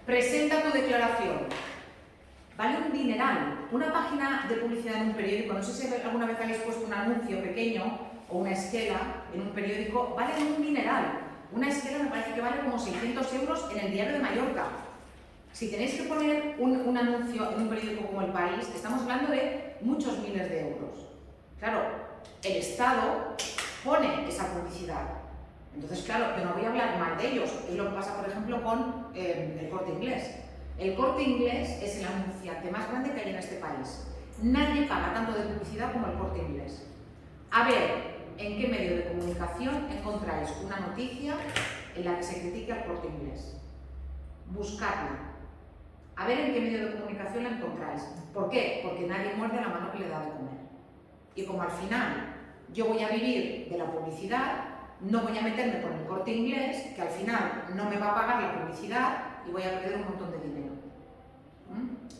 presenta tu declaración. Vale un dineral. Una página de publicidad en un periódico, no sé si alguna vez habéis puesto un anuncio pequeño o una esquela en un periódico, vale un dineral. Una esquela me parece que vale como 600 euros en el Diario de Mallorca. Si tenéis que poner un anuncio en un periódico como El País, estamos hablando de muchos miles de euros. Claro, el Estado pone esa publicidad. Entonces, claro, yo no voy a hablar mal de ellos. Es lo que pasa, por ejemplo, con el Corte Inglés. El Corte Inglés es el anunciante más grande que hay en este país. Nadie paga tanto de publicidad como el Corte Inglés. A ver, ¿en qué medio de comunicación encontráis una noticia en la que se critique al Corte Inglés? Buscadla. A ver en qué medio de comunicación la encontráis. ¿Por qué? Porque nadie muerde la mano que le da de comer. Y como al final yo voy a vivir de la publicidad, no voy a meterme con el Corte Inglés, que al final no me va a pagar la publicidad y voy a perder un montón de dinero.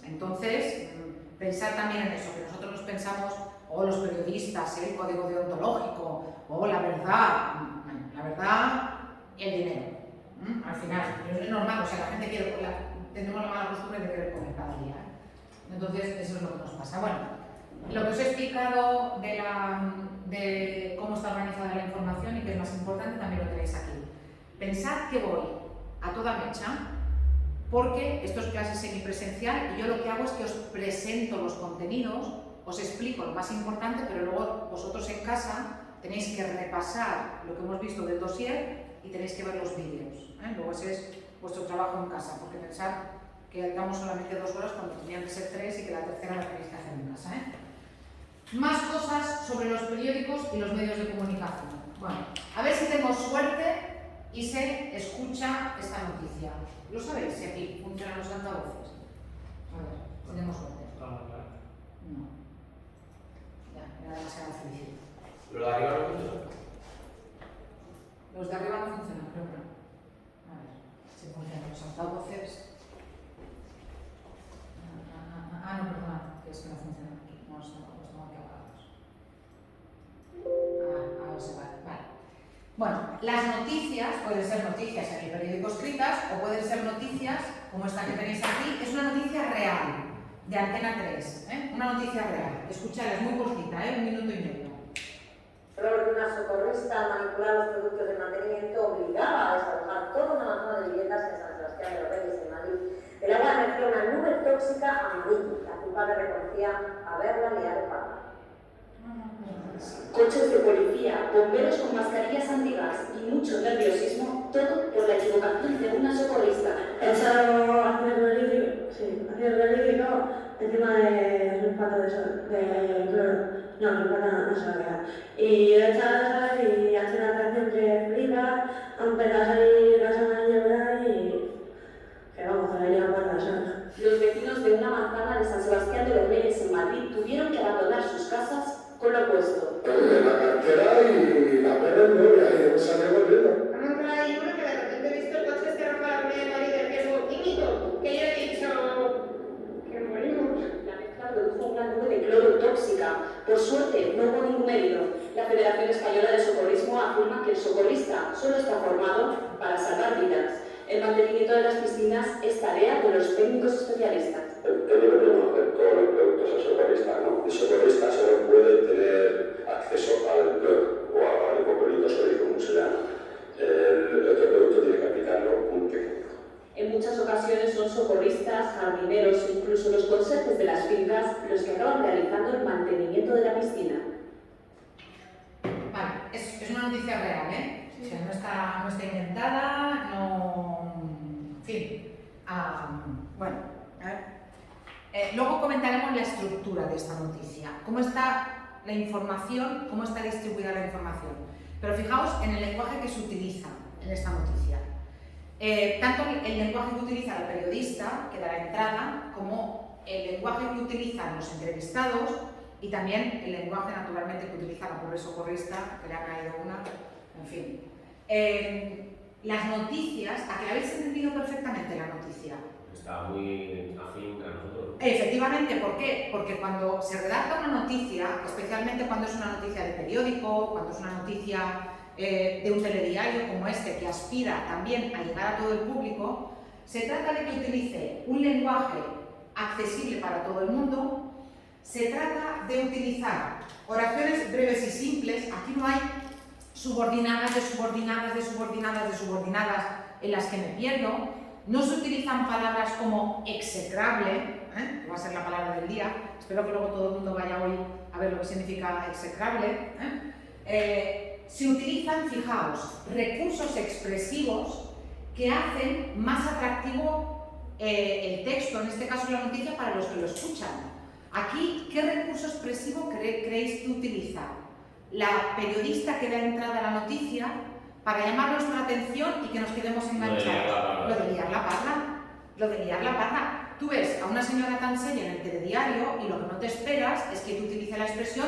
Entonces, pensar también en eso, que nosotros nos pensamos, o los periodistas, el código deontológico, o la verdad, el dinero. Al final, es normal, o sea, la gente quiere, tenemos la mala costumbre de querer comer cada día. Entonces, eso es lo que nos pasa. Bueno, lo que os he explicado de cómo está organizada la información y que es más importante, también lo tenéis aquí. Pensad que voy a toda mecha, porque esto es clase semipresencial y yo lo que hago es que os presento los contenidos, os explico lo más importante, pero luego vosotros en casa tenéis que repasar lo que hemos visto del dossier y tenéis que ver los vídeos. Luego ese es vuestro trabajo en casa, porque pensad que damos solamente 2 horas cuando tenían que ser 3 y que la tercera la tenéis que hacer en casa. Más cosas sobre los periódicos y los medios de comunicación. Bueno, a ver si tengo suerte y se escucha esta noticia. ¿Lo sabéis si aquí funcionan los altavoces? A ver, tenemos suerte. No. Ya, era demasiado difícil. Lo de arriba no funciona. Los de arriba no funcionan, creo que no. A ver, si funcionan los altavoces. No, perdona, que es que no funcionan aquí. No, los tengo aquí apagados. Ahora se va. Vale. Bueno, las noticias pueden ser noticias en el periódico escritas o pueden ser noticias como esta que tenéis aquí. Es una noticia real, de Antena 3. Una noticia real. Escuchad, es muy cortita, 1 minuto y medio. Error de una socorrista al manipular los productos de mantenimiento obligaba a desalojar toda una manzana de viviendas en San Sebastián de los Reyes, en Madrid. El agua emergió una nube tóxica amarilla. La culpable reconocía haberla liado parda. Coches de policía, bomberos con mascarillas antigas y mucho nerviosismo, todo por la equivocación de una socorrista. He echado ácido clorhídrico encima del pato de cloro. No, el pato no se lo queda. Y he echado y ha hecho una reacción que flipa, han empezado a salir gas amarilla y que vamos, a la línea parda, ¿sabes? Los vecinos de una manzana de San Sebastián de los Reyes en Madrid tuvieron que abandonar sus casas con lo opuesto. La cartera y la perra en novia, y me salió volviendo. Vamos por ahí uno que de repente he visto el coche este romper la Comunidad de Madrid del riesgo químico, que yo he dicho que morimos. La mezcla produjo una nube de cloro tóxica. Por suerte, no hubo ningún herido. La Federación Española de Socorrismo afirma que el socorrista solo está formado para salvar vidas. El mantenimiento de las piscinas es tarea de los técnicos especialistas. El técnico tiene que hacer todos los productos al socorrista, ¿no? El socorrista solo puede tener acceso al cloro o al hipoclorito sódico, como se llama. El otro producto tiene que aplicarlo un técnico. En muchas ocasiones son socorristas, jardineros e incluso los conserjes de las fincas los que acaban realizando el mantenimiento de la piscina. Vale, es una noticia real, O sea, no está inventada, no... En fin. Bueno, a ver. Luego comentaremos la estructura de esta noticia. Cómo está la información, cómo está distribuida la información. Pero fijaos en el lenguaje que se utiliza en esta noticia. Tanto el lenguaje que utiliza el periodista, que da la entrada, como el lenguaje que utilizan los entrevistados y también el lenguaje, naturalmente, que utiliza la pobre socorrista, que le ha caído una, en fin. Las noticias, ¿a que la habéis entendido perfectamente la noticia? Está muy afín a nosotros. Efectivamente, ¿por qué? Porque cuando se redacta una noticia, especialmente cuando es una noticia de periódico, cuando es una noticia de un telediario como este, que aspira también a llegar a todo el público, se trata de que utilice un lenguaje accesible para todo el mundo, se trata de utilizar oraciones breves y simples. Aquí no hay subordinadas, de subordinadas, de subordinadas, de subordinadas en las que me pierdo. No se utilizan palabras como execrable, que va a ser la palabra del día. Espero que luego todo el mundo vaya hoy a ver lo que significa execrable. Se utilizan, fijaos, recursos expresivos que hacen más atractivo el texto, en este caso la noticia, para los que lo escuchan. Aquí, ¿qué recurso expresivo creéis que utiliza la periodista que da entrada a la noticia para llamar nuestra atención y que nos quedemos enganchados? Lo de liar la parda. Lo de liar la parda. Tú ves a una señora tan seria en el telediario y lo que no te esperas es que utilice la expresión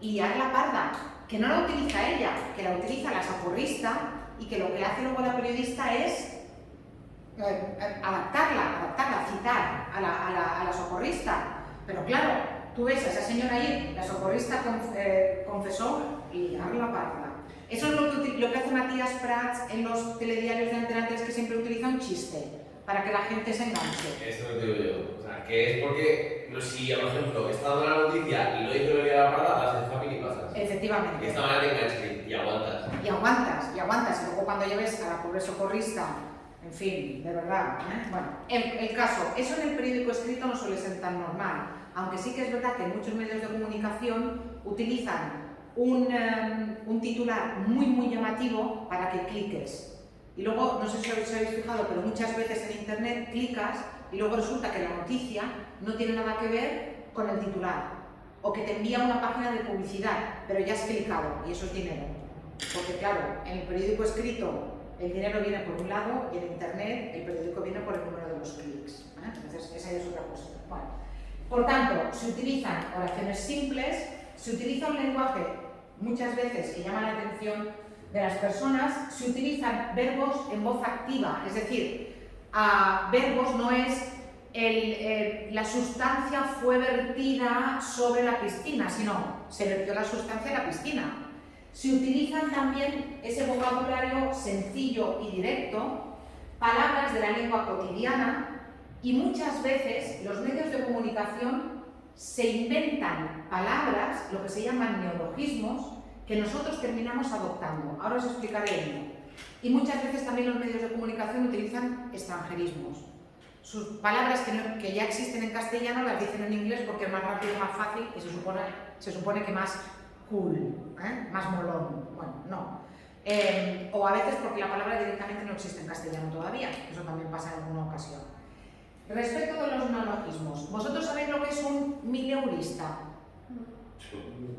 liar la parda, que no la utiliza ella, que la utiliza la socorrista y que lo que hace luego la periodista es adaptarla, citar a la socorrista. Pero claro, tú ves a esa señora ahí, la socorrista confesó liar la parda. Eso es lo que hace Matías Prats en los telediarios de Antena 3, que siempre utiliza un chiste para que la gente se enganche. Esto lo digo yo. O sea, que es porque, si por ejemplo está dando la noticia y no dice lo de la parda, las haces fácil y pasas. Efectivamente. De esta manera te enganchas y aguantas. Y aguantas. Y luego cuando lleves a la pobre socorrista, en fin, de verdad. Bueno, el caso, eso en el periódico escrito no suele ser tan normal, aunque sí que es verdad que muchos medios de comunicación utilizan un titular muy llamativo para que cliques. Y luego, no sé si os habéis fijado, pero muchas veces en internet clicas y luego resulta que la noticia no tiene nada que ver con el titular. o que te envía una página de publicidad, pero ya has clicado y eso es dinero. Porque claro, en el periódico escrito el dinero viene por un lado y en internet el periódico viene por el número de los clics. Entonces esa es otra cuestión. Bueno, por tanto, se utilizan oraciones simples, se utiliza un lenguaje muchas veces que llama la atención de las personas, se utilizan verbos en voz activa, es decir, verbos no es la sustancia fue vertida sobre la piscina, sino se vertió la sustancia en la piscina. Se utilizan también ese vocabulario sencillo y directo, palabras de la lengua cotidiana y muchas veces los medios de comunicación se inventan palabras, lo que se llaman neologismos, que nosotros terminamos adoptando. Ahora os explicaré ello. Y muchas veces también los medios de comunicación utilizan extranjerismos. Sus palabras que ya existen en castellano las dicen en inglés porque es más rápido, más fácil y se supone que más cool, más molón. Bueno, no. O a veces porque la palabra directamente no existe en castellano todavía. Eso también pasa en alguna ocasión. Respecto de los neologismos, ¿vosotros sabéis lo que es un mileurista?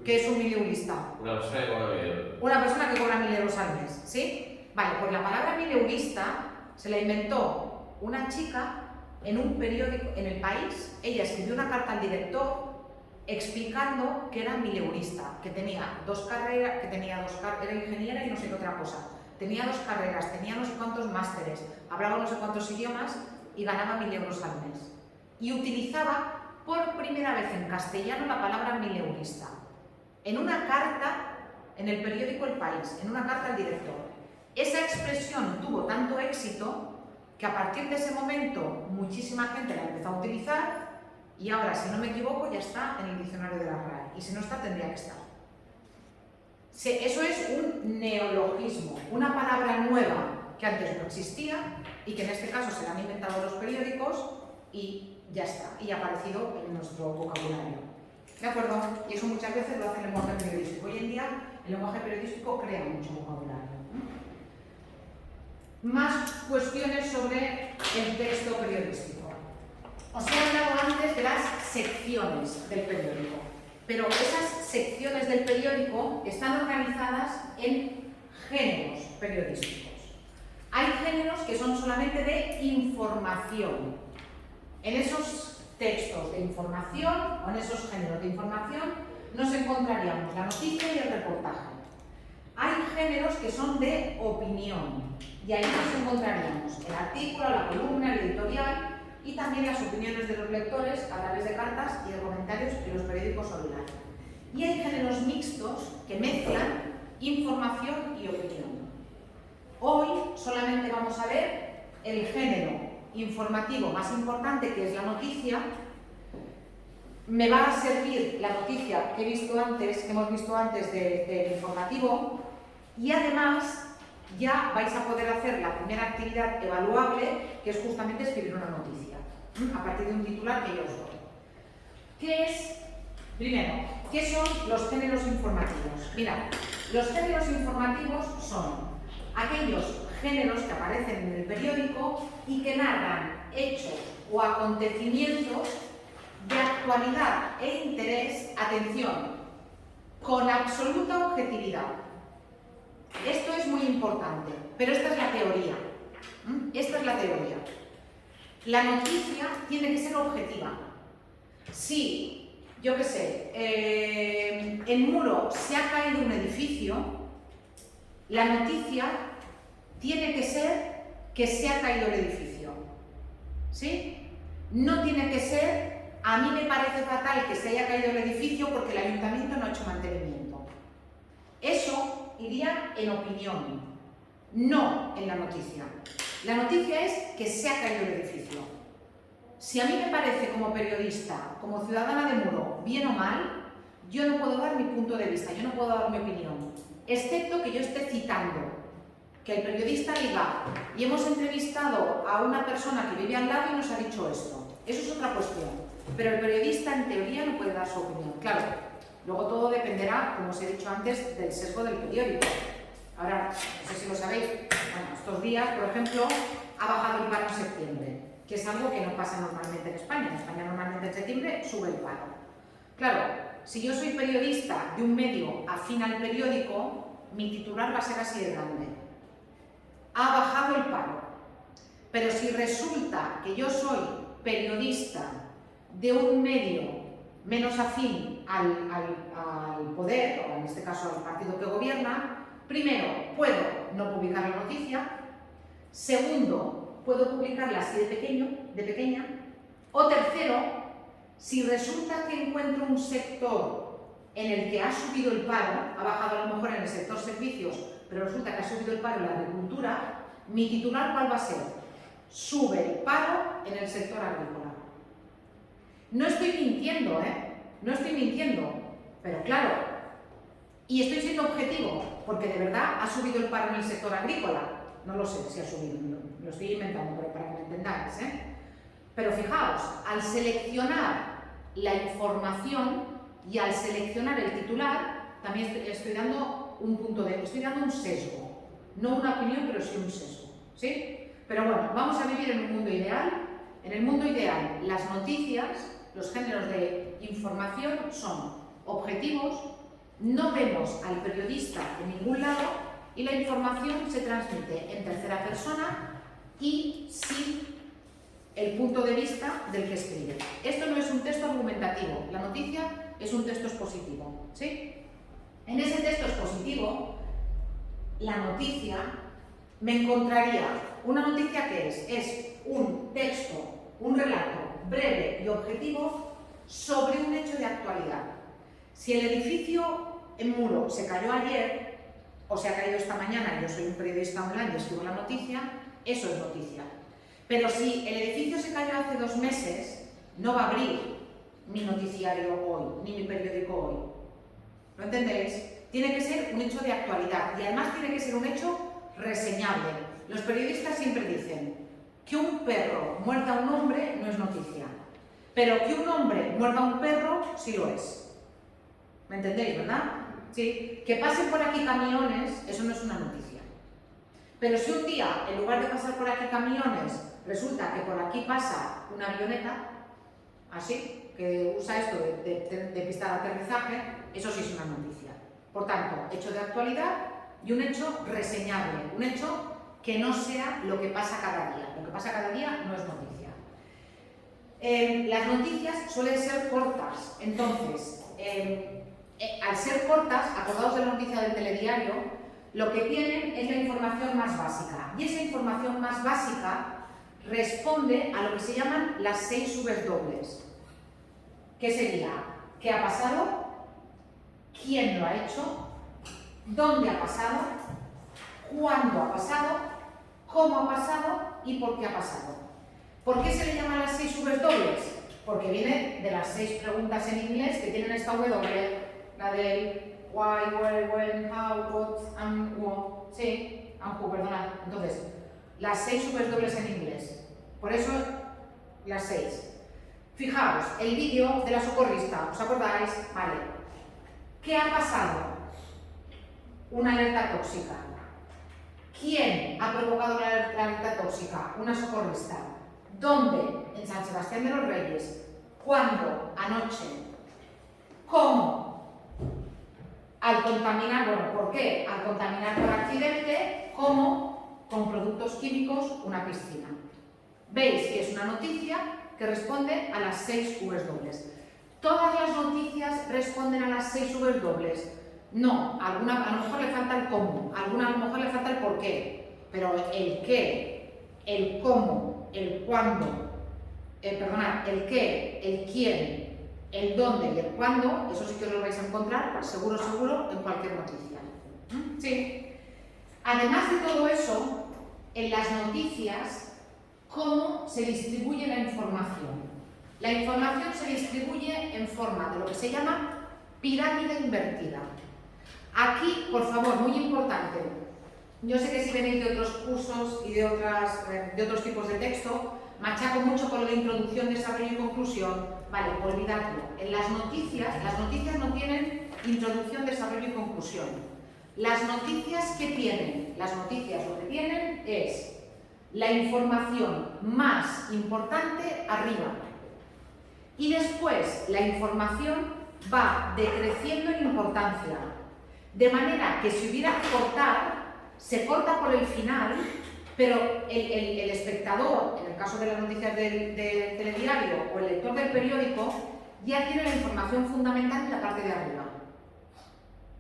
¿Qué es un mileurista? Una persona que cobra 1.000 euros. Una persona que cobra 1.000 euros al mes, ¿sí? Vale, pues la palabra mileurista se la inventó una chica en un periódico en El País. Ella escribió una carta al director explicando que era mileurista, que tenía dos carreras, era ingeniera y no sé qué otra cosa. Tenía 2 carreras, tenía no sé cuántos másteres, hablaba no sé cuántos idiomas y ganaba 1.000 euros al mes. Y utilizaba por primera vez en castellano la palabra mileurista. En una carta, en el periódico El País, en una carta al director. Esa expresión tuvo tanto éxito que a partir de ese momento muchísima gente la empezó a utilizar y ahora, si no me equivoco, ya está en el diccionario de la RAE. Y si no está, tendría que estar. Eso es un neologismo, una palabra nueva que antes no existía y que en este caso se la han inventado los periódicos y ya está, y ha aparecido en nuestro vocabulario. ¿De acuerdo? Y eso muchas veces lo hace el lenguaje periodístico. Hoy en día el lenguaje periodístico crea mucho vocabulario. Más cuestiones sobre el texto periodístico. Os he hablado antes de las secciones del periódico, pero esas secciones del periódico están organizadas en géneros periodísticos. Hay géneros que son solamente de información. En esos textos de información o en esos géneros de información nos encontraríamos la noticia y el reportaje. Hay géneros que son de opinión y ahí nos encontraríamos el artículo, la columna, el editorial y también las opiniones de los lectores a través de cartas y de comentarios que los periódicos online. Y hay géneros mixtos que mezclan información y opinión. Hoy solamente vamos a ver el género informativo más importante, que es la noticia. Me va a servir la noticia que hemos visto antes del informativo, y además ya vais a poder hacer la primera actividad evaluable, que es justamente escribir una noticia, a partir de un titular que yo os doy. Primero, ¿qué son los géneros informativos? Mirad, los géneros informativos son aquellos géneros que aparecen en el periódico y que narran hechos o acontecimientos de actualidad e interés, atención, con absoluta objetividad. Esto es muy importante, pero esta es la teoría. Esta es la teoría. La noticia tiene que ser objetiva. Si, yo qué sé, en Muro se ha caído un edificio, la noticia tiene que ser que se ha caído el edificio. ¿Sí? No tiene que ser, a mí me parece fatal que se haya caído el edificio porque el ayuntamiento no ha hecho mantenimiento. Eso iría en opinión, no en la noticia. La noticia es que se ha caído el edificio. Si a mí me parece como periodista, como ciudadana de Muro, bien o mal, yo no puedo dar mi punto de vista, yo no puedo dar mi opinión, excepto que yo esté citando que el periodista diga, y hemos entrevistado a una persona que vive al lado y nos ha dicho esto. Eso es otra cuestión. Pero el periodista, en teoría, no puede dar su opinión. Claro, luego todo dependerá, como os he dicho antes, del sesgo del periódico. Ahora, no sé si lo sabéis, bueno, estos días, por ejemplo, ha bajado el paro en septiembre, que es algo que no pasa normalmente en España. En España normalmente en septiembre sube el paro. Claro, si yo soy periodista de un medio afín al periódico, mi titular va a ser así de grande. Ha bajado el paro. Pero si resulta que yo soy periodista de un medio menos afín al poder, o en este caso al partido que gobierna, primero, puedo no publicar la noticia. Segundo, puedo publicarla así de pequeña. O tercero, si resulta que encuentro un sector en el que ha subido el paro, ha bajado a lo mejor en el sector servicios, pero resulta que ha subido el paro en la agricultura, mi titular ¿cuál va a ser? Sube el paro en el sector agrícola. No estoy mintiendo, no estoy mintiendo, pero claro, y estoy siendo objetivo, porque de verdad ha subido el paro en el sector agrícola. No lo sé si ha subido, lo estoy inventando, pero para que me entendáis, Pero fijaos, al seleccionar la información y al seleccionar el titular, también estoy dando estoy dando un sesgo. No una opinión, pero sí un sesgo, ¿sí? Pero bueno, vamos a vivir en un mundo ideal. En el mundo ideal, las noticias, los géneros de información son objetivos, no vemos al periodista en ningún lado y la información se transmite en tercera persona y sin el punto de vista del que escribe. Esto no es un texto argumentativo, la noticia es un texto expositivo, ¿sí? En ese texto expositivo, la noticia, me encontraría una noticia que es un texto, un relato breve y objetivo sobre un hecho de actualidad. Si el edificio en Muro se cayó ayer o se ha caído esta mañana, yo soy un periodista online y escribo la noticia, eso es noticia. Pero si el edificio se cayó hace 2 meses, no va a abrir mi noticiario hoy, ni mi periódico hoy. ¿Lo entendéis? Tiene que ser un hecho de actualidad y además tiene que ser un hecho reseñable. Los periodistas siempre dicen que un perro muerda a un hombre no es noticia, pero que un hombre muerda a un perro sí lo es. ¿Me entendéis, verdad? Sí. Que pasen por aquí camiones, eso no es una noticia. Pero si un día, en lugar de pasar por aquí camiones, resulta que por aquí pasa una avioneta, así, que usa esto de pista de aterrizaje, eso sí es una noticia. Por tanto, hecho de actualidad y un hecho reseñable, un hecho que no sea lo que pasa cada día. Lo que pasa cada día no es noticia. Las noticias suelen ser cortas, entonces, al ser cortas, acordaos de la noticia del telediario, lo que tienen es la información más básica. Y esa información más básica responde a lo que se llaman las 6 W. ¿Qué sería? ¿Qué ha pasado? ¿Quién lo ha hecho? ¿Dónde ha pasado? ¿Cuándo ha pasado? ¿Cómo ha pasado? ¿Y por qué ha pasado? ¿Por qué se le llaman las 6 W? Porque viene de las 6 preguntas en inglés que tienen esta W, la del why, where, when, how, what, and who. Sí, and who, perdonad. Entonces, las 6 W en inglés. Por eso, las 6. Fijaos, el vídeo de la socorrista, ¿os acordáis? Vale. ¿Qué ha pasado? Una alerta tóxica. ¿Quién ha provocado la alerta tóxica? Una socorrista. ¿Dónde? En San Sebastián de los Reyes. ¿Cuándo? Anoche. ¿Cómo? Al contaminar, bueno, ¿por qué? Al contaminar por accidente, ¿cómo? Con productos químicos, una piscina. Veis que es una noticia que responde a las 6 W. ¿Todas las noticias responden a las 6 W? No, a lo mejor le falta el cómo, a lo mejor le falta el por qué, pero el qué, el cómo, el cuándo, el qué, el quién, el dónde y el cuándo, eso sí que os lo vais a encontrar, seguro, en cualquier noticia. Sí. Además de todo eso, en las noticias, ¿cómo se distribuye la información? La información se distribuye en forma de lo que se llama pirámide invertida. Aquí, por favor, muy importante, yo sé que si venís de otros cursos y de otros tipos de texto, machaco mucho con lo de introducción, desarrollo y conclusión. Vale, olvidadlo. En las noticias no tienen introducción, desarrollo y conclusión. Las noticias, ¿qué tienen? Las noticias lo que tienen es la información más importante arriba y después la información va decreciendo en importancia, de manera que si hubiera que cortar, se corta por el final, pero el espectador, en el caso de las noticias del telediario o el lector del periódico, ya tiene la información fundamental en la parte de arriba.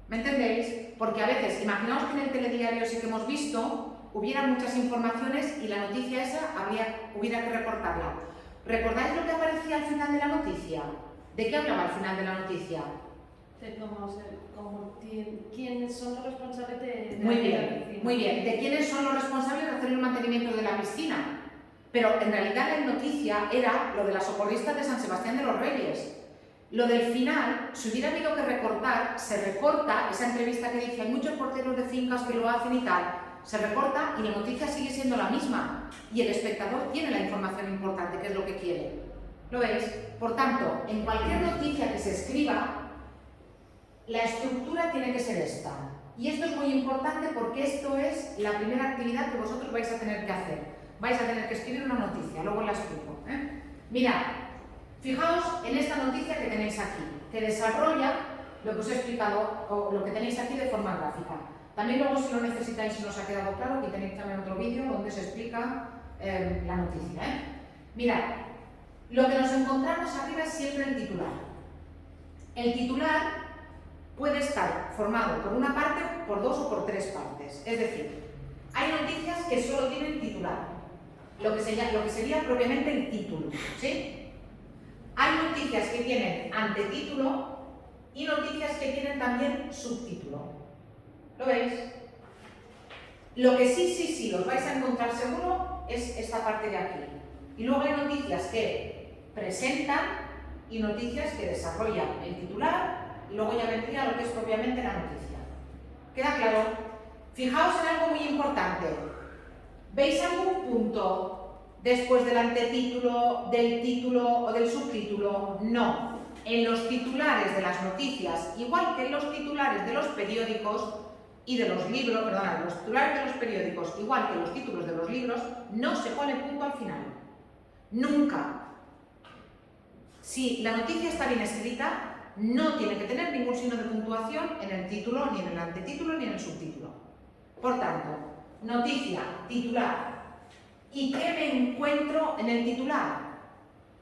¿Me entendéis? Porque a veces, imaginaos que en el telediario ese que hemos visto hubiera muchas informaciones y la noticia esa hubiera que recortarla. ¿Recordáis lo que aparecía al final de la noticia? ¿De qué hablaba al final de la noticia? De quiénes son los responsables de Muy la bien, piscina. muy bien. ¿De quiénes son los responsables de hacer el mantenimiento de la piscina? Pero en realidad la noticia era lo de las socorristas de San Sebastián de los Reyes. Lo del final, si hubiera habido que recortar, se recorta esa entrevista que dice hay muchos porteros de fincas que lo hacen y tal, se recorta y la noticia sigue siendo la misma y el espectador tiene la información importante, que es lo que quiere. ¿Lo veis? Por tanto, en cualquier noticia que se escriba, la estructura tiene que ser esta. Y esto es muy importante porque esto es la primera actividad que vosotros vais a tener que hacer. Vais a tener que escribir una noticia, luego la explico. Mirad, fijaos en esta noticia que tenéis aquí, que desarrolla lo que os he explicado, o lo que tenéis aquí de forma gráfica. También luego, si lo necesitáis, si no os ha quedado claro, aquí tenéis también otro vídeo donde se explica la noticia. Mirad, lo que nos encontramos arriba es siempre el titular. El titular puede estar formado por una parte, por dos o por tres partes. Es decir, hay noticias que solo tienen titular, lo que sería propiamente el título, ¿sí? Hay noticias que tienen antetítulo y noticias que tienen también subtítulo. ¿Lo veis? Lo que sí os vais a encontrar seguro es esta parte de aquí. Y luego hay noticias que presentan y noticias que desarrollan el titular. Y luego ya vendría lo que es propiamente la noticia. ¿Queda claro? Fijaos en algo muy importante. ¿Veis algún punto después del antetítulo, del título o del subtítulo? No. En los titulares de las noticias, igual que en los titulares de los periódicos y de los libros, perdón, los titulares de los periódicos, igual que en los títulos de los libros, no se pone punto al final. Nunca. Si la noticia está bien escrita, no tiene que tener ningún signo de puntuación en el título, ni en el antetítulo, ni en el subtítulo. Por tanto, noticia, titular. ¿Y qué me encuentro en el titular?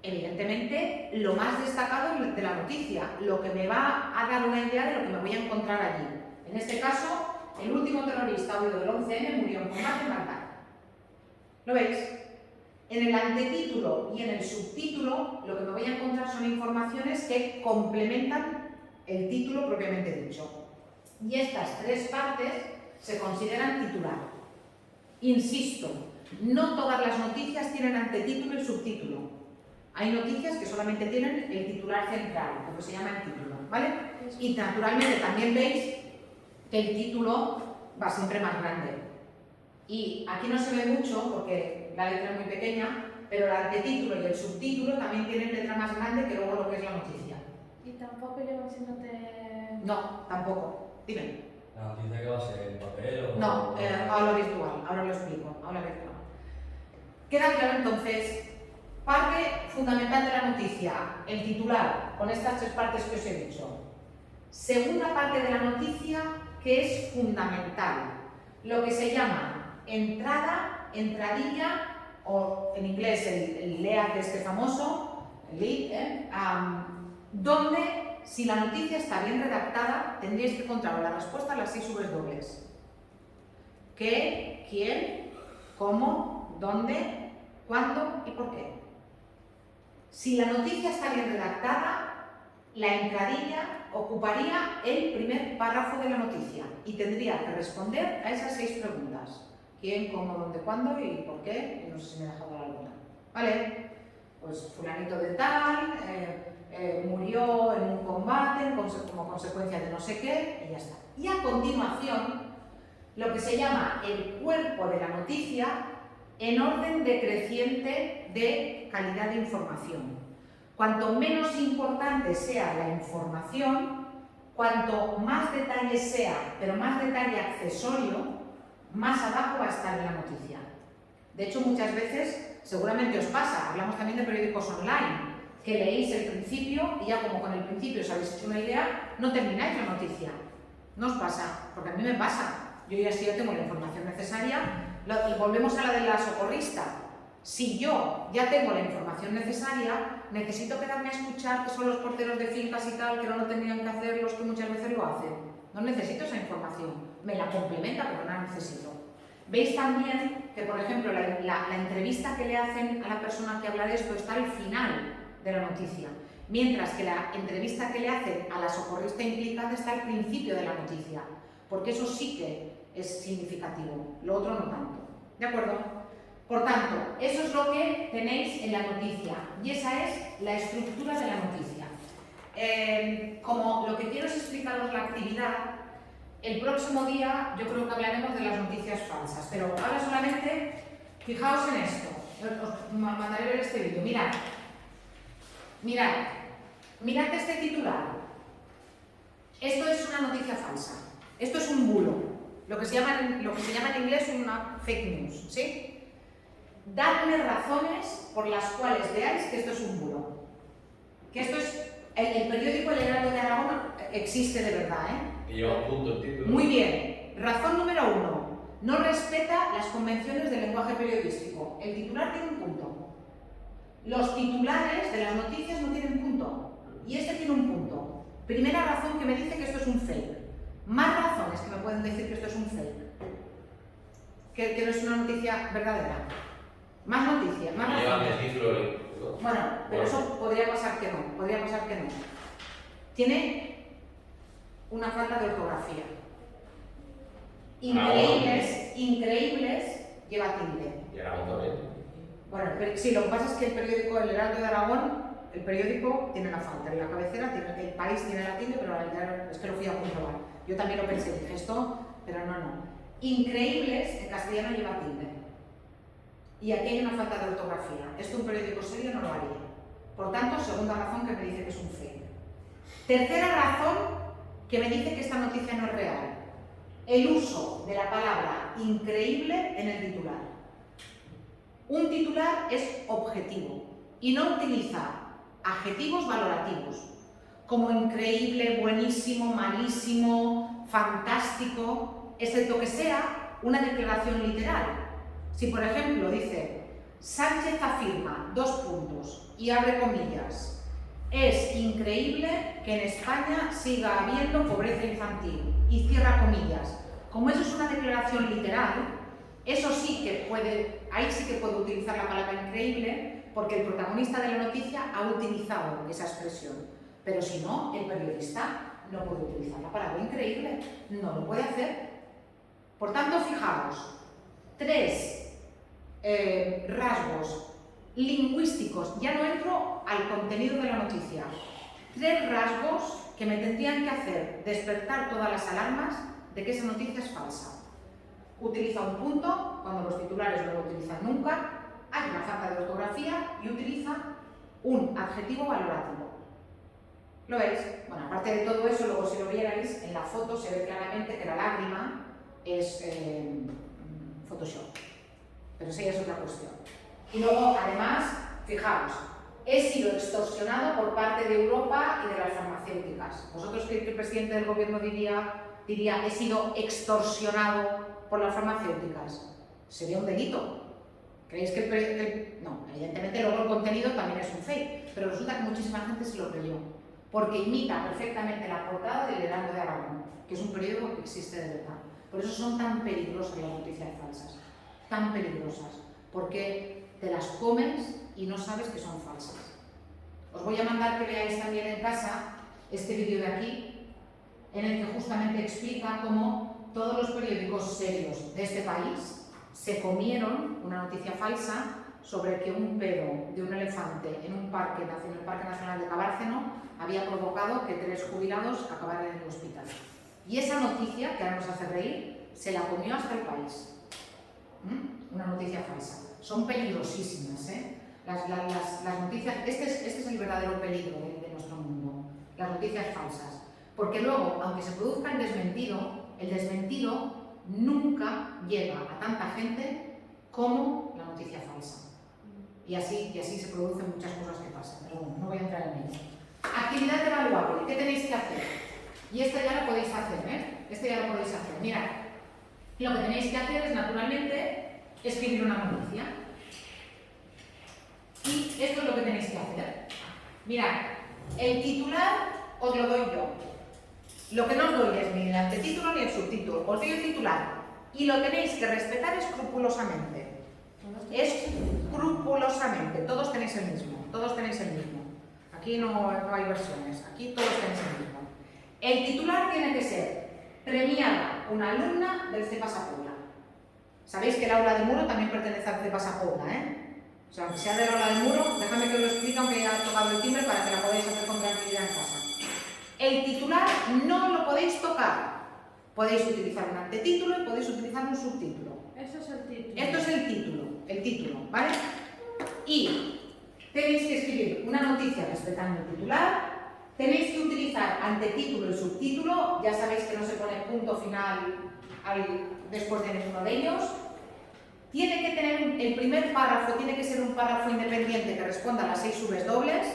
Evidentemente, lo más destacado de la noticia, lo que me va a dar una idea de lo que me voy a encontrar allí. En este caso, el último terrorista huido del 11M murió en combate en Bagdad. ¿Lo veis? En el antetítulo y en el subtítulo lo que me voy a encontrar son informaciones que complementan el título propiamente dicho. Y estas tres partes se consideran titular. Insisto, no todas las noticias tienen antetítulo y subtítulo. Hay noticias que solamente tienen el titular central, lo que se llama el título, ¿vale? Y naturalmente también veis que el título va siempre más grande. Y aquí no se ve mucho porque la letra es muy pequeña, pero el antetítulo y el subtítulo también tienen letra más grande que luego lo que es la noticia. ¿Y tampoco llevan signos de...? No, tampoco. Dime. ¿La noticia que va a ser en papel o...? No, ahora virtual, ahora lo explico, ahora virtual. Queda claro entonces, parte fundamental de la noticia, el titular, con estas tres partes que os he dicho. Segunda parte de la noticia que es fundamental, lo que se llama entrada, entradilla, o en inglés el lead este famoso, el lead, donde si la noticia está bien redactada tendríais que encontrar la respuesta a las 6 dobles. ¿Qué? ¿Quién? ¿Cómo? ¿Dónde? ¿Cuándo? ¿Y por qué? Si la noticia está bien redactada, la entradilla ocuparía el primer párrafo de la noticia y tendría que responder a esas 6 preguntas. ¿Quién, cómo, dónde, cuándo y por qué? Y no sé si me he dejado alguna. ¿Vale? Pues fulanito de tal, murió en un combate como consecuencia de no sé qué y ya está. Y a continuación, lo que se llama el cuerpo de la noticia en orden decreciente de calidad de información. Cuanto menos importante sea la información, cuanto más detalle sea, pero más detalle accesorio, más abajo va a estar en la noticia. De hecho, muchas veces, seguramente os pasa, hablamos también de periódicos online, que leéis el principio y ya como con el principio os habéis hecho una idea, no termináis la noticia. No os pasa, porque a mí me pasa. Yo ya sí tengo la información necesaria. Y volvemos a la de la socorrista. Si yo ya tengo la información necesaria, necesito quedarme a escuchar que son los porteros de fincas y tal, que no lo tenían que hacer, los que muchas veces lo hacen. No necesito esa información, me la complementa, pero no la necesito. Veis también que, por ejemplo, la entrevista que le hacen a la persona que habla de esto está al final de la noticia, mientras que la entrevista que le hacen a la socorrista implicada está al principio de la noticia, porque eso sí que es significativo, lo otro no tanto. ¿De acuerdo? Por tanto, eso es lo que tenéis en la noticia y esa es la estructura de la noticia. Como lo que quiero es explicaros la actividad, el próximo día yo creo que hablaremos de las noticias falsas, pero ahora solamente fijaos en esto. Os mandaré ver este vídeo. Mirad este titular. Esto es una noticia falsa. Esto es un bulo. Lo que se llama en inglés una fake news, ¿sí? Dadme razones por las cuales veáis que esto es un bulo. Que esto es... El periódico El Heraldo de Aragón existe de verdad, ¿eh? Y lleva un punto el título. Muy bien. Razón número 1. No respeta las convenciones del lenguaje periodístico. El titular tiene un punto. Los titulares de las noticias no tienen punto. Y este tiene un punto. Primera razón que me dice que esto es un fake. Más razones que me pueden decir que esto es un fake. Que no es una noticia verdadera. Más noticias, más razones. Bueno, pero eso podría pasar que no. Tiene una falta de ortografía. Increíbles, lleva tilde. Y Aragón también. Bueno, sí, lo que pasa es que el periódico El Heraldo de Aragón, el periódico tiene la falta. En la cabecera tiene, el país tiene la tilde, pero es que lo fui a comprobar. Yo también lo pensé, dije esto, pero no. Increíbles, en castellano lleva tilde. Y aquí hay una falta de ortografía. Esto un periódico serio no lo haría. Por tanto, segunda razón que me dice que es un fake. Tercera razón que me dice que esta noticia no es real. El uso de la palabra increíble en el titular. Un titular es objetivo y no utiliza adjetivos valorativos como increíble, buenísimo, malísimo, fantástico, excepto que sea una declaración literal. Si, por ejemplo, dice Sánchez afirma, y abre comillas, es increíble que en España siga habiendo pobreza infantil, y cierra comillas. Como eso es una declaración literal, eso sí que ahí sí que puede utilizar la palabra increíble, porque el protagonista de la noticia ha utilizado esa expresión. Pero si no, el periodista no puede utilizar la palabra increíble, no lo puede hacer. Por tanto, fijaos, 3 rasgos lingüísticos, ya no entro al contenido de la noticia, 3 rasgos que me tendrían que hacer despertar todas las alarmas de que esa noticia es falsa. Utiliza un punto, cuando los titulares no lo utilizan nunca, hay una falta de ortografía y utiliza un adjetivo valorativo. ¿Lo veis? Bueno, aparte de todo eso, luego si lo vierais, en la foto se ve claramente que la lágrima es Photoshop. Pero esa ya es otra cuestión. Y luego, además, fijaos, he sido extorsionado por parte de Europa y de las farmacéuticas. ¿Vosotros creéis que el presidente del gobierno diría he sido extorsionado por las farmacéuticas? Sería un delito. ¿Creéis que no, evidentemente luego el contenido también es un fake, pero resulta que muchísima gente se lo creyó, porque imita perfectamente la portada del Heraldo de Aragón, que es un periódico que existe de verdad. Por eso son tan peligrosas las noticias falsas, tan peligrosas, porque te las comes y no sabes que son falsas. Os voy a mandar que veáis también en casa este vídeo de aquí, en el que justamente explica cómo todos los periódicos serios de este país se comieron una noticia falsa sobre que un pedo de un elefante en un parque, en el Parque Nacional de Cabárceno, había provocado que 3 jubilados acabaran en el hospital. Y esa noticia, que ahora nos hace reír, se la comió hasta el país. Una noticia falsa. Son peligrosísimas, ¿eh? Las noticias, este es el verdadero peligro de nuestro mundo, las noticias falsas. Porque luego, aunque se produzca el desmentido nunca llega a tanta gente como la noticia falsa. Y y así se producen muchas cosas que pasan, pero bueno, no voy a entrar en ello. Actividad evaluable, ¿qué tenéis que hacer? Y esto ya lo podéis hacer, ¿eh? Esto ya lo podéis hacer. Mirad, lo que tenéis que hacer es, naturalmente, escribir una noticia. Y esto es lo que tenéis que hacer. Mirad, el titular os lo doy yo. Lo que no os doy es ni el antetítulo ni el subtítulo. Os doy el titular. Y lo tenéis que respetar escrupulosamente. Escrupulosamente. Todos tenéis el mismo. Todos tenéis el mismo. Aquí no hay versiones. Aquí todos tenéis el mismo. El titular tiene que ser premiada una alumna del CEPAS Puebla. Sabéis que el aula de Muro también pertenece al CEPAS Puebla, ¿eh? O sea, aunque sea del aula de Muro, déjame que os lo explique aunque ya he tocado el timbre para que la podáis hacer con tranquilidad en casa. El titular no lo podéis tocar. Podéis utilizar un antetítulo y podéis utilizar un subtítulo. Eso es el título. Esto es el título, ¿vale? Y tenéis que escribir una noticia respetando el titular. Tenéis que utilizar antetítulo y subtítulo. Ya sabéis que no se pone punto final después de ninguno de ellos. Tiene que tener el primer párrafo, tiene que ser un párrafo independiente que responda a las 6 Vs dobles.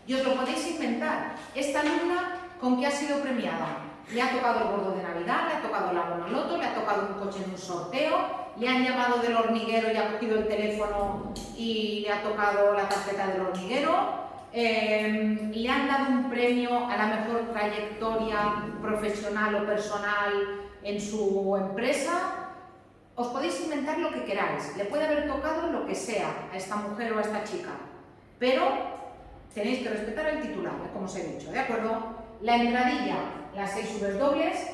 Y os lo podéis inventar. Esta alumna, ¿con qué ha sido premiada? Le ha tocado el gordo de Navidad, le ha tocado la Bonoloto, le ha tocado un coche en un sorteo, le han llamado del hormiguero y ha cogido el teléfono y le ha tocado la tarjeta del hormiguero, le han dado un premio a la mejor trayectoria profesional o personal en su empresa. Os podéis inventar lo que queráis, le puede haber tocado lo que sea a esta mujer o a esta chica, pero tenéis que respetar el titular, como os he dicho, ¿de acuerdo? La entradilla, las 6 Vs dobles,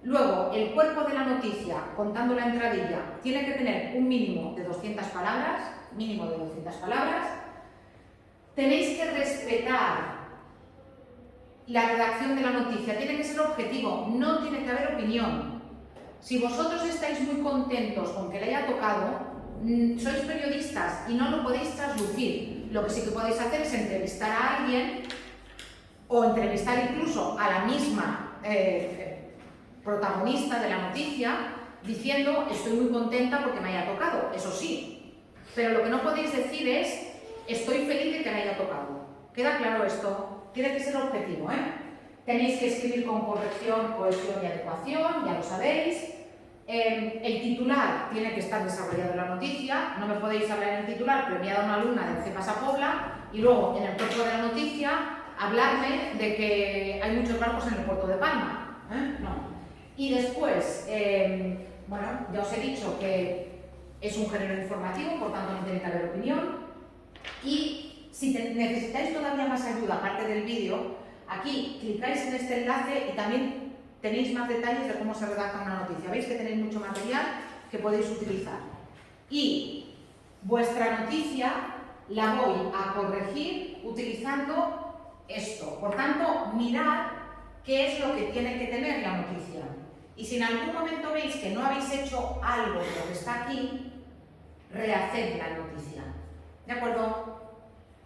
luego el cuerpo de la noticia, contando la entradilla, tiene que tener un mínimo de 200 palabras, tenéis que respetar la redacción de la noticia, tiene que ser objetivo, no tiene que haber opinión. Si vosotros estáis muy contentos con que le haya tocado, sois periodistas y no lo podéis traslucir. Lo que sí que podéis hacer es entrevistar a alguien o entrevistar incluso a la misma protagonista de la noticia diciendo estoy muy contenta porque me haya tocado, eso sí. Pero lo que no podéis decir es estoy feliz de que me haya tocado. ¿Queda claro esto? Tiene que ser objetivo, ¿eh? Tenéis que escribir con corrección, cohesión y adecuación, ya lo sabéis. El titular tiene que estar desarrollado en la noticia, no me podéis hablar en el titular premiada una alumna del CEPAS Puebla y luego en el cuerpo de la noticia hablarme de que hay muchos barcos en el puerto de Palma, ¿eh? No. Y después, bueno, ya os he dicho que es un género informativo, por tanto no tiene que haber opinión. Y si necesitáis todavía más ayuda aparte del vídeo, aquí clicáis en este enlace y también tenéis más detalles de cómo se redacta una noticia. Veis que tenéis mucho material que podéis utilizar. Y vuestra noticia la voy a corregir utilizando esto. Por tanto, mirad qué es lo que tiene que tener la noticia. Y si en algún momento veis que no habéis hecho algo de lo que está aquí, rehaced la noticia. ¿De acuerdo?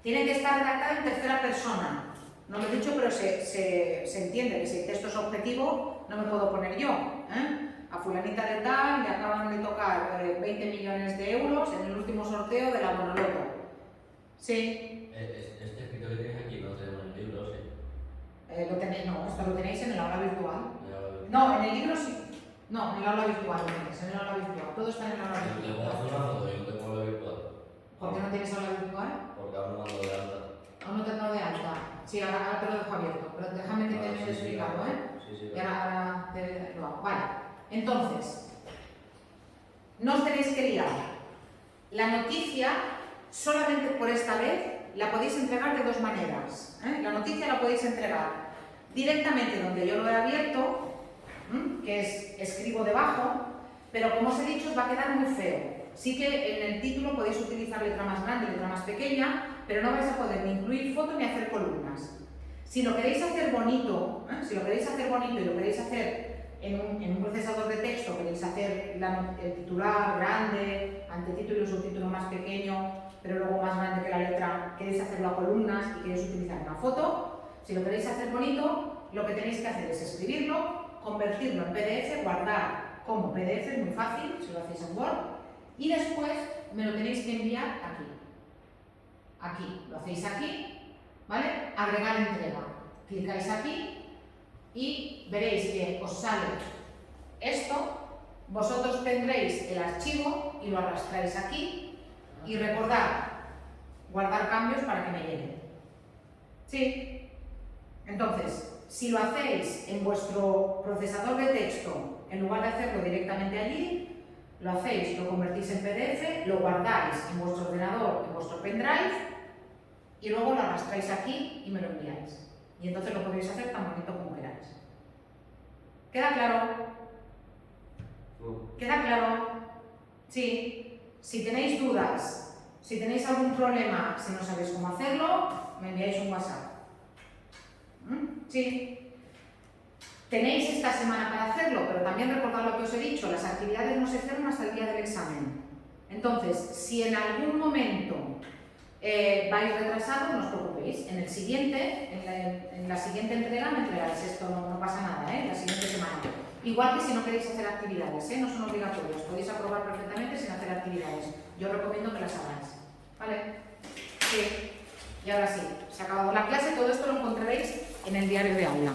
Tiene que estar redactada en tercera persona. No lo he dicho, pero se entiende que si el texto es objetivo, no me puedo poner yo, ¿eh? A fulanita de tal le acaban de tocar 20 millones de euros en el último sorteo de la Bonoloto. Sí. Este escrito que tenéis aquí no tenemos en el libro, sí. No, esto lo tenéis en el aula virtual. No, en el libro sí. No, en el aula virtual, en el aula virtual. Todo está en el aula virtual. Le puedo hacer una foto, yo no tengo aula virtual. ¿Por qué no tienes aula virtual? Porque aún no mando de alta. Aún no te he dado de alta. Sí, ahora te lo dejo abierto, pero déjame que termine de explicarlo, ¿eh? Sí, Y ahora te lo hago. Vale. Entonces, no os tenéis que liar. La noticia, solamente por esta vez, la podéis entregar de dos maneras, ¿eh? La noticia la podéis entregar directamente donde yo lo he abierto, que es escribo debajo, pero como os he dicho, os va a quedar muy feo. Sí que en el título podéis utilizar letra más grande, letra más pequeña, pero no vais a poder ni incluir foto ni hacer columnas. Si lo queréis hacer bonito, y lo queréis hacer en un procesador de texto, queréis hacer el titular grande, antetítulo y subtítulo más pequeño, pero luego más grande que la letra, queréis hacerlo a columnas y queréis utilizar una foto, si lo queréis hacer bonito, lo que tenéis que hacer es escribirlo, convertirlo en PDF, guardar como PDF, es muy fácil, si lo hacéis en Word, y después me lo tenéis que enviar aquí. aquí, lo hacéis aquí, ¿vale? Agregar entrega, clicáis aquí y veréis que os sale esto, vosotros tendréis el archivo y lo arrastráis aquí y recordad, guardar cambios para que me lleguen. ¿Sí? Entonces, si lo hacéis en vuestro procesador de texto, en lugar de hacerlo directamente allí, lo hacéis, lo convertís en PDF, lo guardáis en vuestro ordenador, en vuestro pendrive, y luego lo arrastráis aquí y me lo enviáis. Y entonces lo podéis hacer tan bonito como queráis. ¿Queda claro? ¿Queda claro? Sí. Si tenéis dudas, si tenéis algún problema, si no sabéis cómo hacerlo, me enviáis un WhatsApp. Sí. Tenéis esta semana para hacerlo, pero también recordad lo que os he dicho, las actividades no se cierran hasta el día del examen. Entonces, si en algún momento vais retrasados, no os preocupéis. En el siguiente, en la siguiente entrega me entregáis esto, no pasa nada, la siguiente semana. Igual que si no queréis hacer actividades, no son obligatorias, podéis aprobar perfectamente sin hacer actividades. Yo recomiendo que las hagáis. ¿Vale? Sí. Y ahora sí, se ha acabado la clase, todo esto lo encontraréis en el diario de aula.